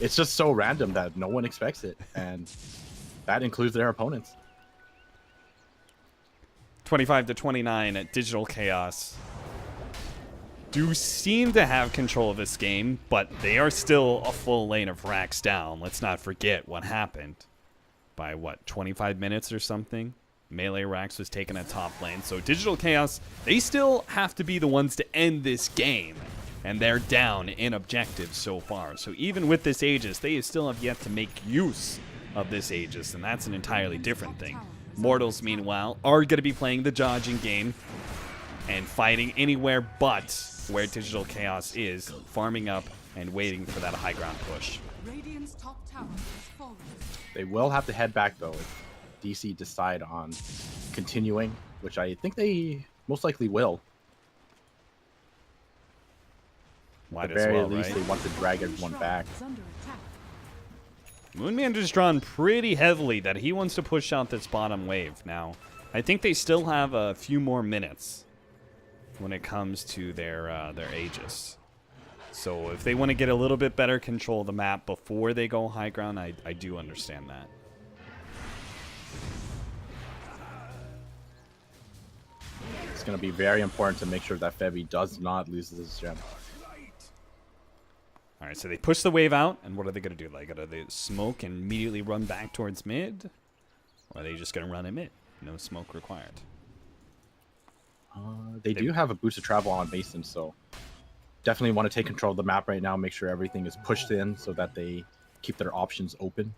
Speaker 2: it's just so random that no one expects it, and that includes their opponents.
Speaker 1: 25-29 at Digital Chaos do seem to have control of this game, but they are still a full lane of racks down. Let's not forget what happened by, what, 25 minutes or something? Melee Rax was taken at top lane. So Digital Chaos, they still have to be the ones to end this game. And they're down in objectives so far. So even with this Aegis, they still have yet to make use of this Aegis. And that's an entirely different thing. Mortals, meanwhile, are going to be playing the dodging game and fighting anywhere but where Digital Chaos is, farming up and waiting for that high ground push.
Speaker 3: Radiant's top tower has fallen.
Speaker 2: They will have to head back, though, if DC decide on continuing, which I think they most likely will.
Speaker 1: Might
Speaker 2: At the
Speaker 1: as
Speaker 2: very
Speaker 1: well,
Speaker 2: least,
Speaker 1: right?
Speaker 2: they want to drag everyone back.
Speaker 3: Is under attack.
Speaker 1: Moonman just drawn pretty heavily that he wants to push out this bottom wave. Now, I think they still have a few more minutes when it comes to their Aegis. So if they want to get a little bit better control of the map before they go high ground, I do understand that.
Speaker 2: It's going to be very important to make sure that Febi does not lose this gem.
Speaker 1: All right, so they push the wave out, and what are they going to do? Like, are they smoke and immediately run back towards mid? Or are they just going to run in mid? No smoke required.
Speaker 2: They do have a boost of travel on Mason, so definitely want to take control of the map right now, make sure everything is pushed in so that they keep their options open.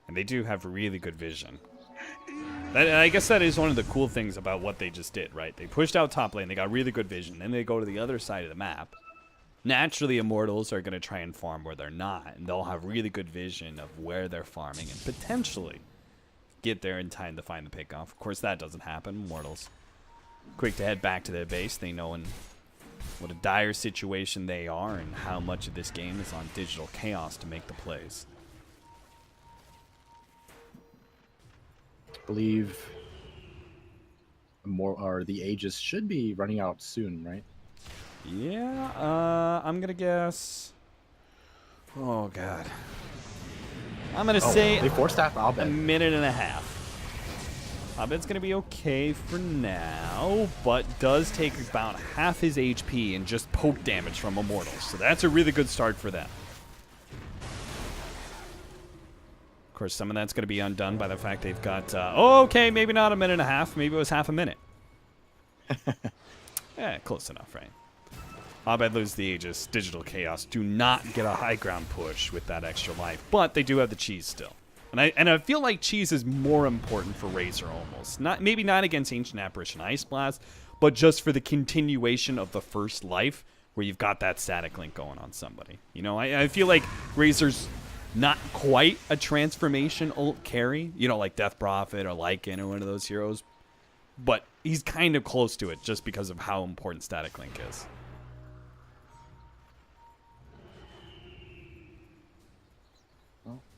Speaker 1: And they do have really good vision. I guess that is one of the cool things about what they just did, right? They pushed out top lane, they got really good vision, then they go to the other side of the map. Naturally, Immortals are going to try and farm where they're not, and they'll have really good vision of where they're farming and potentially get there in time to find the pickoff. Of course, that doesn't happen. Immortals quick to head back to their base. They know in what a dire situation they are and how much of this game is on Digital Chaos to make the plays.
Speaker 2: I believe the Aegis should be running out soon, right?
Speaker 1: Yeah, I'm gonna guess. Oh god, I'm gonna say
Speaker 2: they forced staff
Speaker 1: a
Speaker 2: Abed.
Speaker 1: minute and a half. Abed's gonna be okay for now, but does take about half his HP and just poke damage from Immortals, so that's a really good start for them. Of course, some of that's gonna be undone by the fact they've got. Okay, maybe not a minute and a half. Maybe it was half a minute. Yeah, close enough, right? Abed loses the Aegis. Digital Chaos do not get a high ground push with that extra life, but they do have the cheese still. And I feel like cheese is more important for Razor almost. Maybe not against Ancient Apparition Ice Blast, but just for the continuation of the first life where you've got that static link going on somebody. You know, I feel like Razor's not quite a transformation ult carry, you know, like Death Prophet or Lycan or one of those heroes, but he's kind of close to it just because of how important static link is.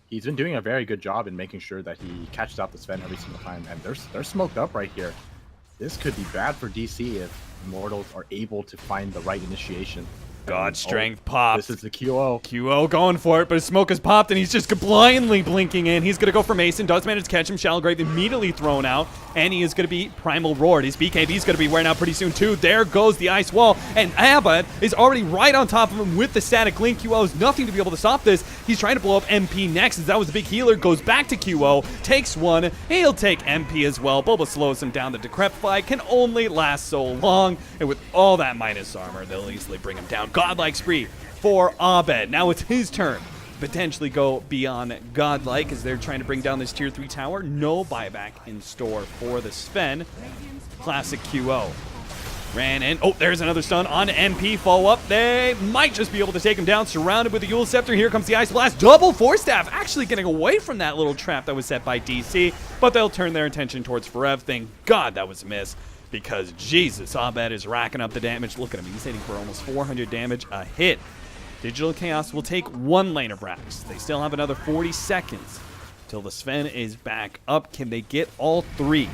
Speaker 2: He's been doing a very good job in making sure that he catches out the Sven every single time, and they're smoked up right here. This could be bad for DC if Immortals are able to find the right initiation.
Speaker 1: God Strength popped.
Speaker 2: This is the QO.
Speaker 1: QO going for it, but his smoke has popped, and he's just blindly blinking in. He's going to go for Mason. Does manage to catch him. Shallow Grave immediately thrown out, and he is going to be Primal Roared. His BKB is going to be wearing out pretty soon, too. There goes the Ice Wall, and Abed is already right on top of him with the static link. QO has nothing to be able to stop this. He's trying to blow up MP next, as that was the big healer. Goes back to QO, takes one. He'll take MP as well. Boba slows him down. The Decrepify can only last so long, and with all that minus armor, they'll easily bring him down. Godlike Spree for Abed. Now it's his turn to potentially go beyond godlike as they're trying to bring down this tier 3 tower. No buyback in store for the Sven. Classic QO. Ran in. Oh, there's another stun on MP. Follow up. They might just be able to take him down. Surrounded with the Yule Scepter. Here comes the Ice Blast. Double Force Staff. Actually getting away from that little trap that was set by DC. But they'll turn their attention towards Forev. Thank God that was a miss. Because, Jesus, Abed is racking up the damage. Look at him. He's hitting for almost 400 damage a hit. Digital Chaos will take one lane of racks. They still have another 40 seconds till the Sven is back up. Can they get all three?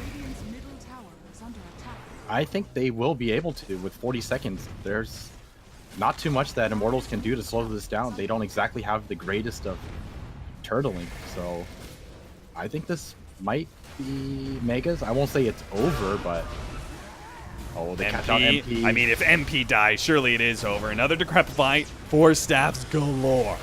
Speaker 2: I think they will be able to with 40 seconds. There's not too much that Immortals can do to slow this down. They don't exactly have the greatest of turtling. So I think this might be Megas. I won't say it's over, but... Oh, they catch out MP.
Speaker 1: I mean, if MP dies, surely it is over. Another Decrepify. 4 staffs galore.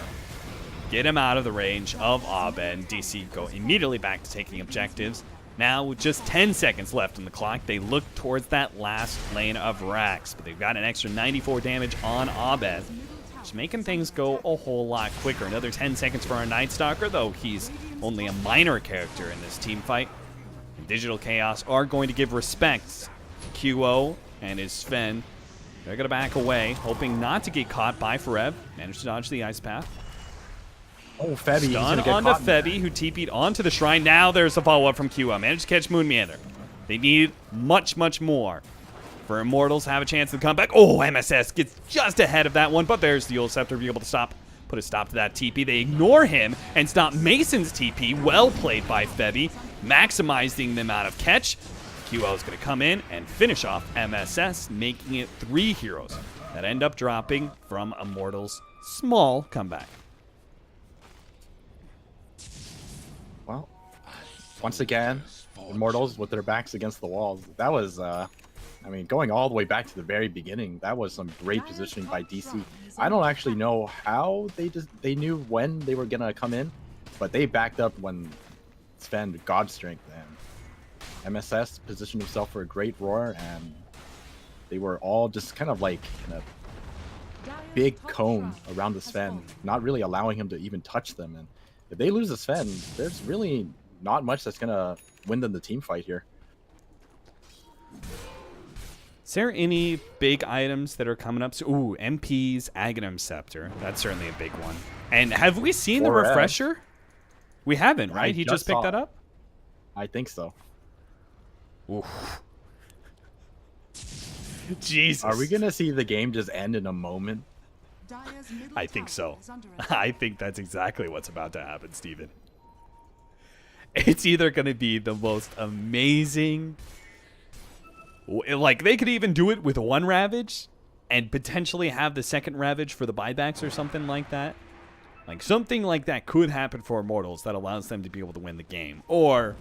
Speaker 1: Get him out of the range of Abed. DC go immediately back to taking objectives. Now, with just 10 seconds left on the clock, they look towards that last lane of racks. But they've got an extra 94 damage on Abed. Just making things go a whole lot quicker. Another 10 seconds for our Night Stalker, though he's only a minor character in this team fight. And Digital Chaos are going to give respects QO and his Sven. They're going to back away, hoping not to get caught by Forev. Managed to dodge the Ice Path.
Speaker 2: Oh, Febby.
Speaker 1: Stun onto Febby, who TP'd onto the Shrine. Now there's a follow-up from QO. Managed to catch Moon Meander. They need much, much more for Immortals to have a chance to come back. Oh, MSS gets just ahead of that one, but there's the Yule Scepter to be able to put a stop to that TP. They ignore him and stop Mason's TP. Well played by Febby, maximizing the amount of catch. QO is going to come in and finish off MSS, making it 3 heroes that end up dropping from Immortals' small comeback.
Speaker 2: Well, once again, Immortals with their backs against the walls. That was, I mean, going all the way back to the very beginning, that was some great positioning by DC. I don't actually know how they knew when they were going to come in, but they backed up when Sven God Strength, and MSS positioned himself for a great roar, and they were all just kind of like in a big cone around the Sven, not really allowing him to even touch them. And if they lose the Sven, there's really not much that's going to win them the team fight here.
Speaker 1: Is there any big items that are coming up? Ooh, MP's Aghanim Scepter. That's certainly a big one. And have we seen the refresher? We haven't, right? He just picked that up?
Speaker 2: I think so.
Speaker 1: Oof. Jesus.
Speaker 2: Are we gonna see the game just end in a moment?
Speaker 3: Dire's middle
Speaker 1: I think
Speaker 3: tower
Speaker 1: so.
Speaker 3: is under attack.
Speaker 1: I think that's exactly what's about to happen, Steven. It's either going to be the most amazing... Like, they could even do it with one Ravage and potentially have the second Ravage for the buybacks or something like that. Like, something like that could happen for Immortals that allows them to be able to win the game. Or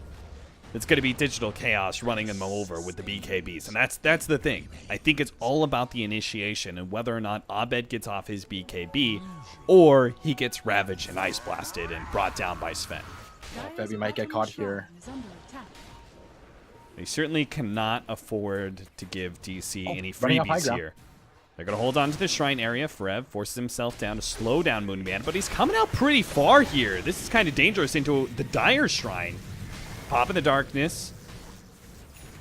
Speaker 1: it's going to be Digital Chaos running them over with the BKBs. And that's the thing. I think it's all about the initiation and whether or not Abed gets off his BKB or he gets ravaged and ice blasted and brought down by Sven.
Speaker 3: Dire's
Speaker 2: Febby might get
Speaker 3: bottom
Speaker 2: caught here.
Speaker 3: shrine is under attack.
Speaker 1: They certainly cannot afford to give DC any
Speaker 2: running up high
Speaker 1: freebies
Speaker 2: ground.
Speaker 1: here. They're going to hold on to the shrine area. Frev forces himself down to slow down Moonman, but he's coming out pretty far here. This is kind of dangerous into the Dire Shrine. Pop in the darkness.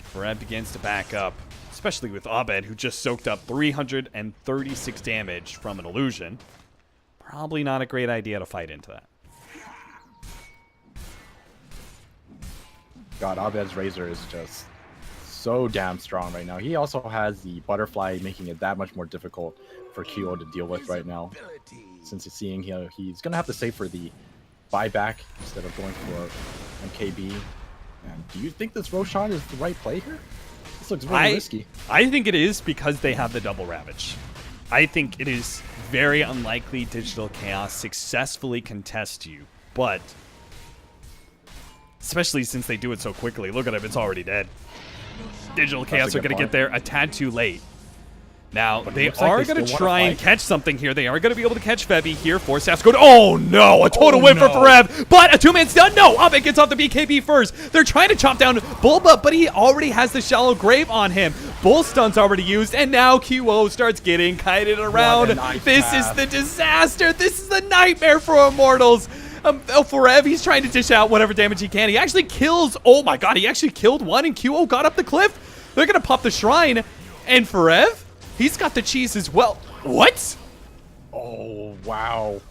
Speaker 1: Frev begins to back up, especially with Abed, who just soaked up 336 damage from an illusion. Probably not a great idea to fight into that.
Speaker 2: God, Abed's Razor is just so damn strong right now. He also has the butterfly, making it that much more difficult for Kyo to deal with right now. Since he's seeing he's gonna have to save for the buyback instead of going for MKB. And do you think this Roshan is the right play here? This looks really risky.
Speaker 1: I think it is because they have the double Ravage. I think it is very unlikely Digital Chaos successfully contest you, but especially since they do it so quickly. Look at him, it's already dead. Digital Chaos are
Speaker 2: good
Speaker 1: going to get
Speaker 2: point.
Speaker 1: there a tad too late. Now,
Speaker 2: But it
Speaker 1: they
Speaker 2: looks like
Speaker 1: are
Speaker 2: they
Speaker 1: going to
Speaker 2: still
Speaker 1: try
Speaker 2: wanna
Speaker 1: and
Speaker 2: fight.
Speaker 1: catch something here. They are going to be able to catch Febby here. Four staffs go. Oh, no. A total
Speaker 2: Oh,
Speaker 1: win for
Speaker 2: no.
Speaker 1: Forev. But a two-man stun. No. Abed gets off the BKB first. They're trying to chop down Bulba, but he already has the Shallow Grave on him. Bull stun's already used, and now QO starts getting kited around.
Speaker 2: an ice
Speaker 1: This is
Speaker 2: path.
Speaker 1: the disaster. This is the nightmare for Immortals. Forev, he's trying to dish out whatever damage he can. He actually kills. Oh, my God. He actually killed one, and QO got up the cliff. They're going to pop the shrine. And Forev, he's got the cheese as well. What?
Speaker 2: Oh, wow.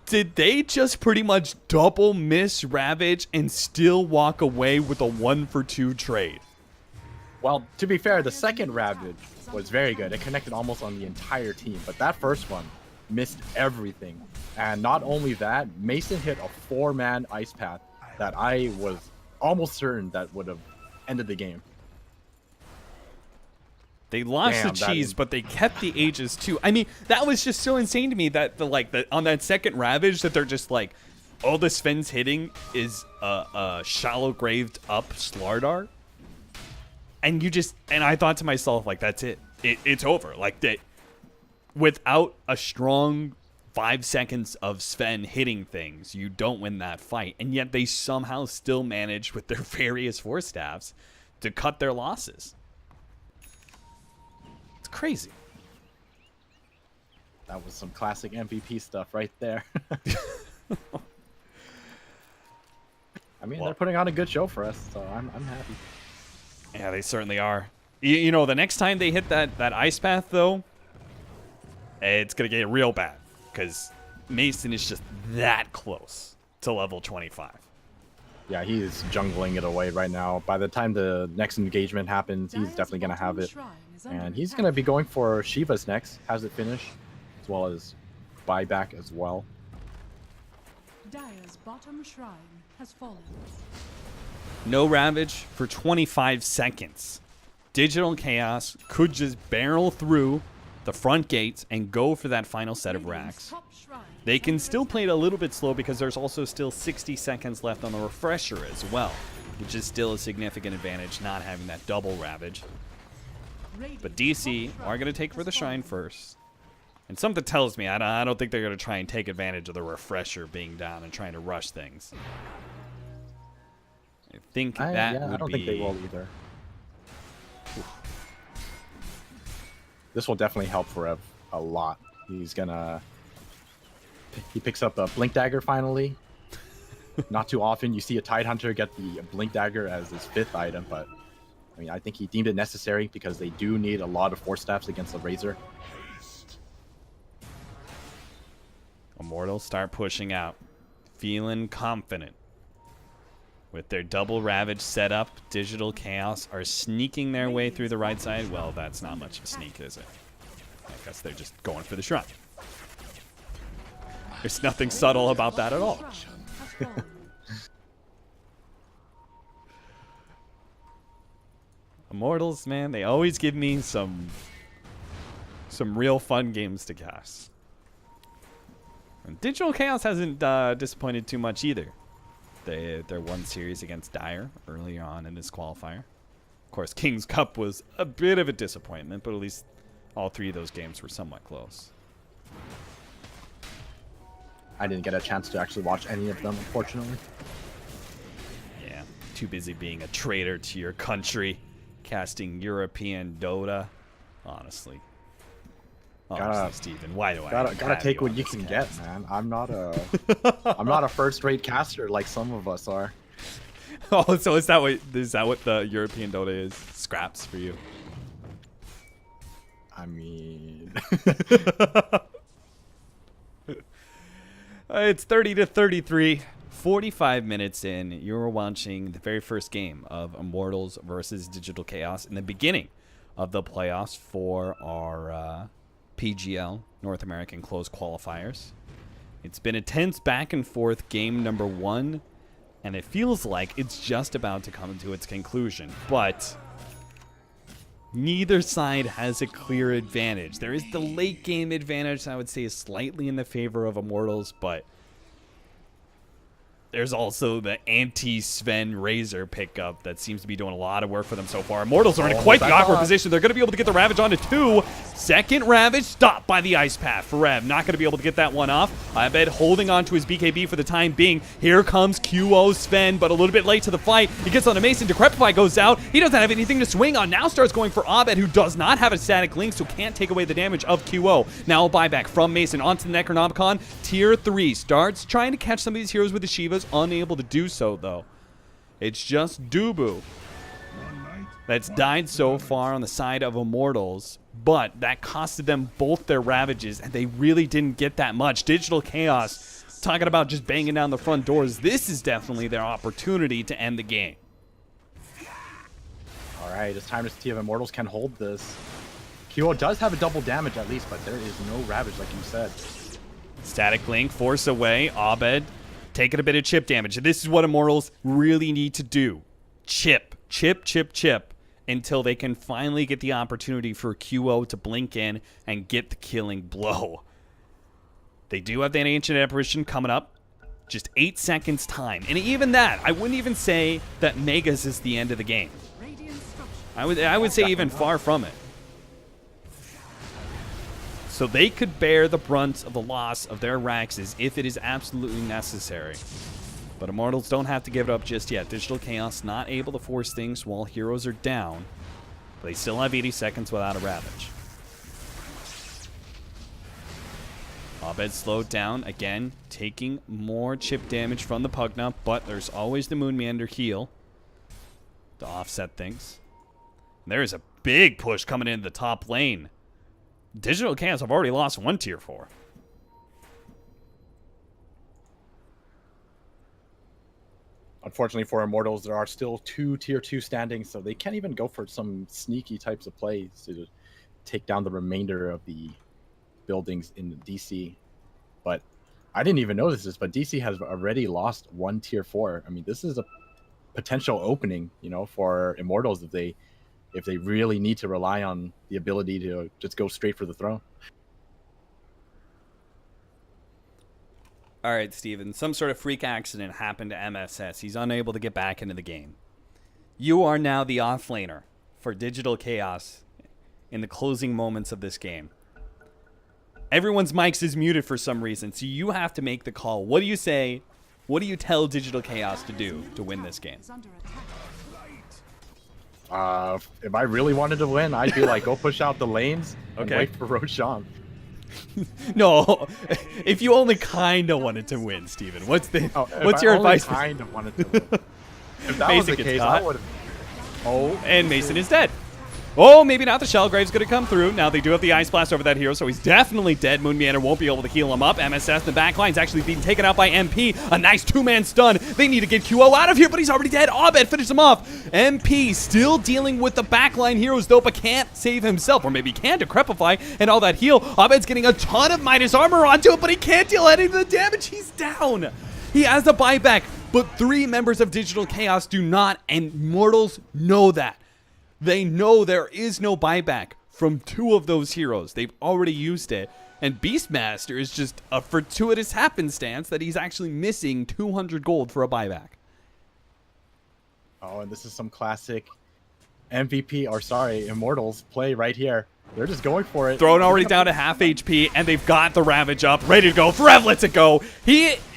Speaker 1: Did they just pretty much double miss Ravage and still walk away with a 1-for-2 trade?
Speaker 2: Well, to be fair, the second Ravage was very good. It connected almost on the entire team, but that first one missed everything. And not only that, Mason hit a 4-man ice path that I was almost certain that would have ended the game.
Speaker 1: They lost
Speaker 2: Damn,
Speaker 1: the
Speaker 2: that
Speaker 1: cheese,
Speaker 2: is-
Speaker 1: but they kept the ages too. I mean, that was just so insane to me that on that second Ravage that they're just like, all the Sven's hitting is a shallow graved up Slardar. And I thought to myself, like, that's it. It's over. Like, that without a strong 5 seconds of Sven hitting things, you don't win that fight. And yet they somehow still manage with their various force staffs to cut their losses. It's crazy.
Speaker 2: That was some classic MVP stuff right there. I mean,
Speaker 1: Well-
Speaker 2: they're putting on a good show for us, so I'm happy.
Speaker 1: Yeah, they certainly are. You know, the next time they hit that ice path, though, it's going to get real bad. Because Mason is just that close to level 25.
Speaker 2: Yeah, he's jungling it away right now. By the time the next engagement happens, he's
Speaker 3: Dire's
Speaker 2: definitely going to have
Speaker 3: bottom
Speaker 2: it.
Speaker 3: shrine is under
Speaker 2: And he's
Speaker 3: attack.
Speaker 2: going to be going for Shiva's next. Has it finished, as well as buyback as well.
Speaker 3: Dire's bottom shrine has fallen.
Speaker 1: No Ravage for 25 seconds. Digital Chaos could just barrel through the front gates and go for that final set of
Speaker 3: Radiant's
Speaker 1: racks.
Speaker 3: top shrine
Speaker 1: They
Speaker 3: is
Speaker 1: can
Speaker 3: under
Speaker 1: still
Speaker 3: attack.
Speaker 1: play it a little bit slow because there's also still 60 seconds left on the refresher as well, which is still a significant advantage not having that double Ravage.
Speaker 3: Radiant's
Speaker 1: But DC
Speaker 3: top
Speaker 1: are going to
Speaker 3: shrine
Speaker 1: take for
Speaker 3: has
Speaker 1: the shrine
Speaker 3: fallen.
Speaker 1: first. And something tells me I don't think they're going to try and take advantage of the refresher being down and trying to rush things. I think that would
Speaker 2: I don't
Speaker 1: be...
Speaker 2: think they will either. This will definitely help Forev a lot. He picks up a Blink Dagger finally. Not too often you see a Tidehunter get the Blink Dagger as his 5th item, but I mean, I think he deemed it necessary because they do need a lot of force staffs against the Razor.
Speaker 1: Immortals start pushing out, feeling confident. With their double Ravage setup, Digital Chaos are sneaking their way through the right side. Well, that's not much of a sneak, is it? I guess they're just going for the shrine. There's nothing subtle about that at all. Immortals, man, they always give me some real fun games to cast. And Digital Chaos hasn't disappointed too much either. Their one series against Dire early on in this qualifier. Of course, King's Cup was a bit of a disappointment, but at least all three of those games were somewhat close.
Speaker 2: I didn't get a chance to actually watch any of them, unfortunately.
Speaker 1: Yeah, too busy being a traitor to your country, casting European Dota. Honestly, Steven, why do I
Speaker 2: gotta take what you can get, man? I'm not a first-rate caster like some of us are.
Speaker 1: Oh, so is that what the European Dota is? Scraps for you?
Speaker 2: I mean,
Speaker 1: it's 30-33. 45 minutes in, you're watching the very first game of Immortals versus Digital Chaos in the beginning of the playoffs for our PGL North American closed qualifiers. It's been a tense back and forth game number 1, and it feels like it's just about to come to its conclusion, but neither side has a clear advantage. There is the late game advantage, I would say, is slightly in the favor of Immortals, but there's also the anti-Sven Razor pickup that seems to be doing a lot of work for them so far. Immortals are in quite the awkward position. They're going to be able to get the Ravage onto 2. Second Ravage stopped by the Ice Path for Rev. Not going to be able to get that one off. I bet holding on to his BKB for the time being. Here comes QO Sven, but a little bit late to the fight. He gets on a Mason. Decrepify goes out. He doesn't have anything to swing on. Now starts going for Abed, who does not have a static link, so can't take away the damage of QO. Now a buyback from Mason onto the Necronomicon. Tier 3 starts trying to catch some of these heroes with the Shivas. Unable to do so, though. It's just Dubu that's died so far on the side of Immortals, but that costed them both their Ravages, and they really didn't get that much. Digital Chaos, talking about just banging down the front doors, this is definitely their opportunity to end the game.
Speaker 2: Alright, it's time to see if Immortals can hold this. QO does have a double damage at least, but there is no Ravage like you said.
Speaker 1: Static Link, force away, Abed taking a bit of chip damage. This is what Immortals really need to do. Chip, chip, chip, chip, until they can finally get the opportunity for QO to blink in and get the killing blow. They do have that Ancient Apparition coming up. Just 8 seconds time. And even that, I wouldn't even say that Megas is the end of the game. I would say even far from it. So they could bear the brunt of the loss of their Raxes if it is absolutely necessary. But Immortals don't have to give it up just yet. Digital Chaos not able to force things while heroes are down. But they still have 80 seconds without a Ravage. Abed slowed down, again, taking more chip damage from the Pugna, but there's always the Moon Meander heal to offset things. There is a big push coming into the top lane. Digital Chaos have already lost one tier 4.
Speaker 2: Unfortunately for Immortals, there are still 2 tier 2 standing, so they can't even go for some sneaky types of plays to take down the remainder of the buildings in DC. But I didn't even notice this, but DC has already lost 1 tier 4. I mean, this is a potential opening, you know, for Immortals if they really need to rely on the ability to just go straight for the throne.
Speaker 1: All right, Steven. Some sort of freak accident happened to MSS. He's unable to get back into the game. You are now the offlaner for Digital Chaos in the closing moments of this game. Everyone's mics is muted for some reason, so you have to make the call. What do you say? What do you tell Digital Chaos to do to win this game?
Speaker 2: If I really wanted to win, I'd be like, go push out the lanes and wait for Roshan.
Speaker 1: No, if you only kind of wanted to win, Steven, what's your advice?
Speaker 2: Kind of wanted to win. If that was the case, I would have.
Speaker 1: Oh, and Mason is dead. Oh, maybe not. The Shellgrave's going to come through. Now, they do have the Ice Blast over that hero, so he's definitely dead. Moon Meander won't be able to heal him up. MSS in the back line's actually being taken out by MP. A nice two-man stun. They need to get QO out of here, but he's already dead. Abed finishes him off. MP still dealing with the backline heroes, though, but can't save himself. Or maybe he can Decrepify and all that heal. Abed's getting a ton of Midas armor onto it, but he can't deal any of the damage. He's down. He has the buyback, but 3 members of Digital Chaos do not, and Immortals know that. They know there is no buyback from 2 of those heroes. They've already used it. And Beastmaster is just a fortuitous happenstance that he's actually missing 200 gold for a buyback.
Speaker 2: Oh, and this is some classic MVP, or sorry, Immortals play right here. They're just going for it.
Speaker 1: Throne already down to half HP, and they've got the Ravage up, ready to go. Rev lets it go.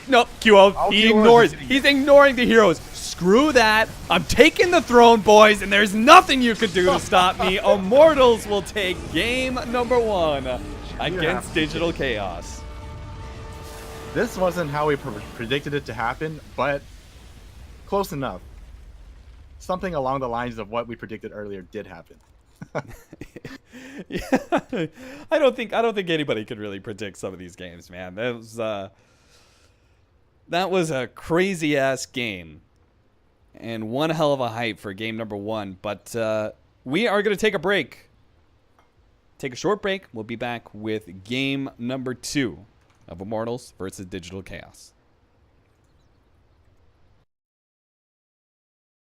Speaker 1: Nope, QO.
Speaker 2: Oh,
Speaker 1: He
Speaker 2: QO
Speaker 1: ignores.
Speaker 2: is
Speaker 1: He's ignoring the heroes. Screw that. I'm taking the throne, boys, and there's nothing you can do to stop me. Immortals will take game number 1 against Digital Chaos.
Speaker 2: This wasn't how we predicted it to happen, but close enough. Something along the lines of what we predicted earlier did happen.
Speaker 1: Yeah, I don't think anybody could really predict some of these games, man. That was a crazy ass game. And one hell of a hype for game number 1. But we are going to take a break. Take a short break. We'll be back with game number 2 of Immortals versus Digital Chaos.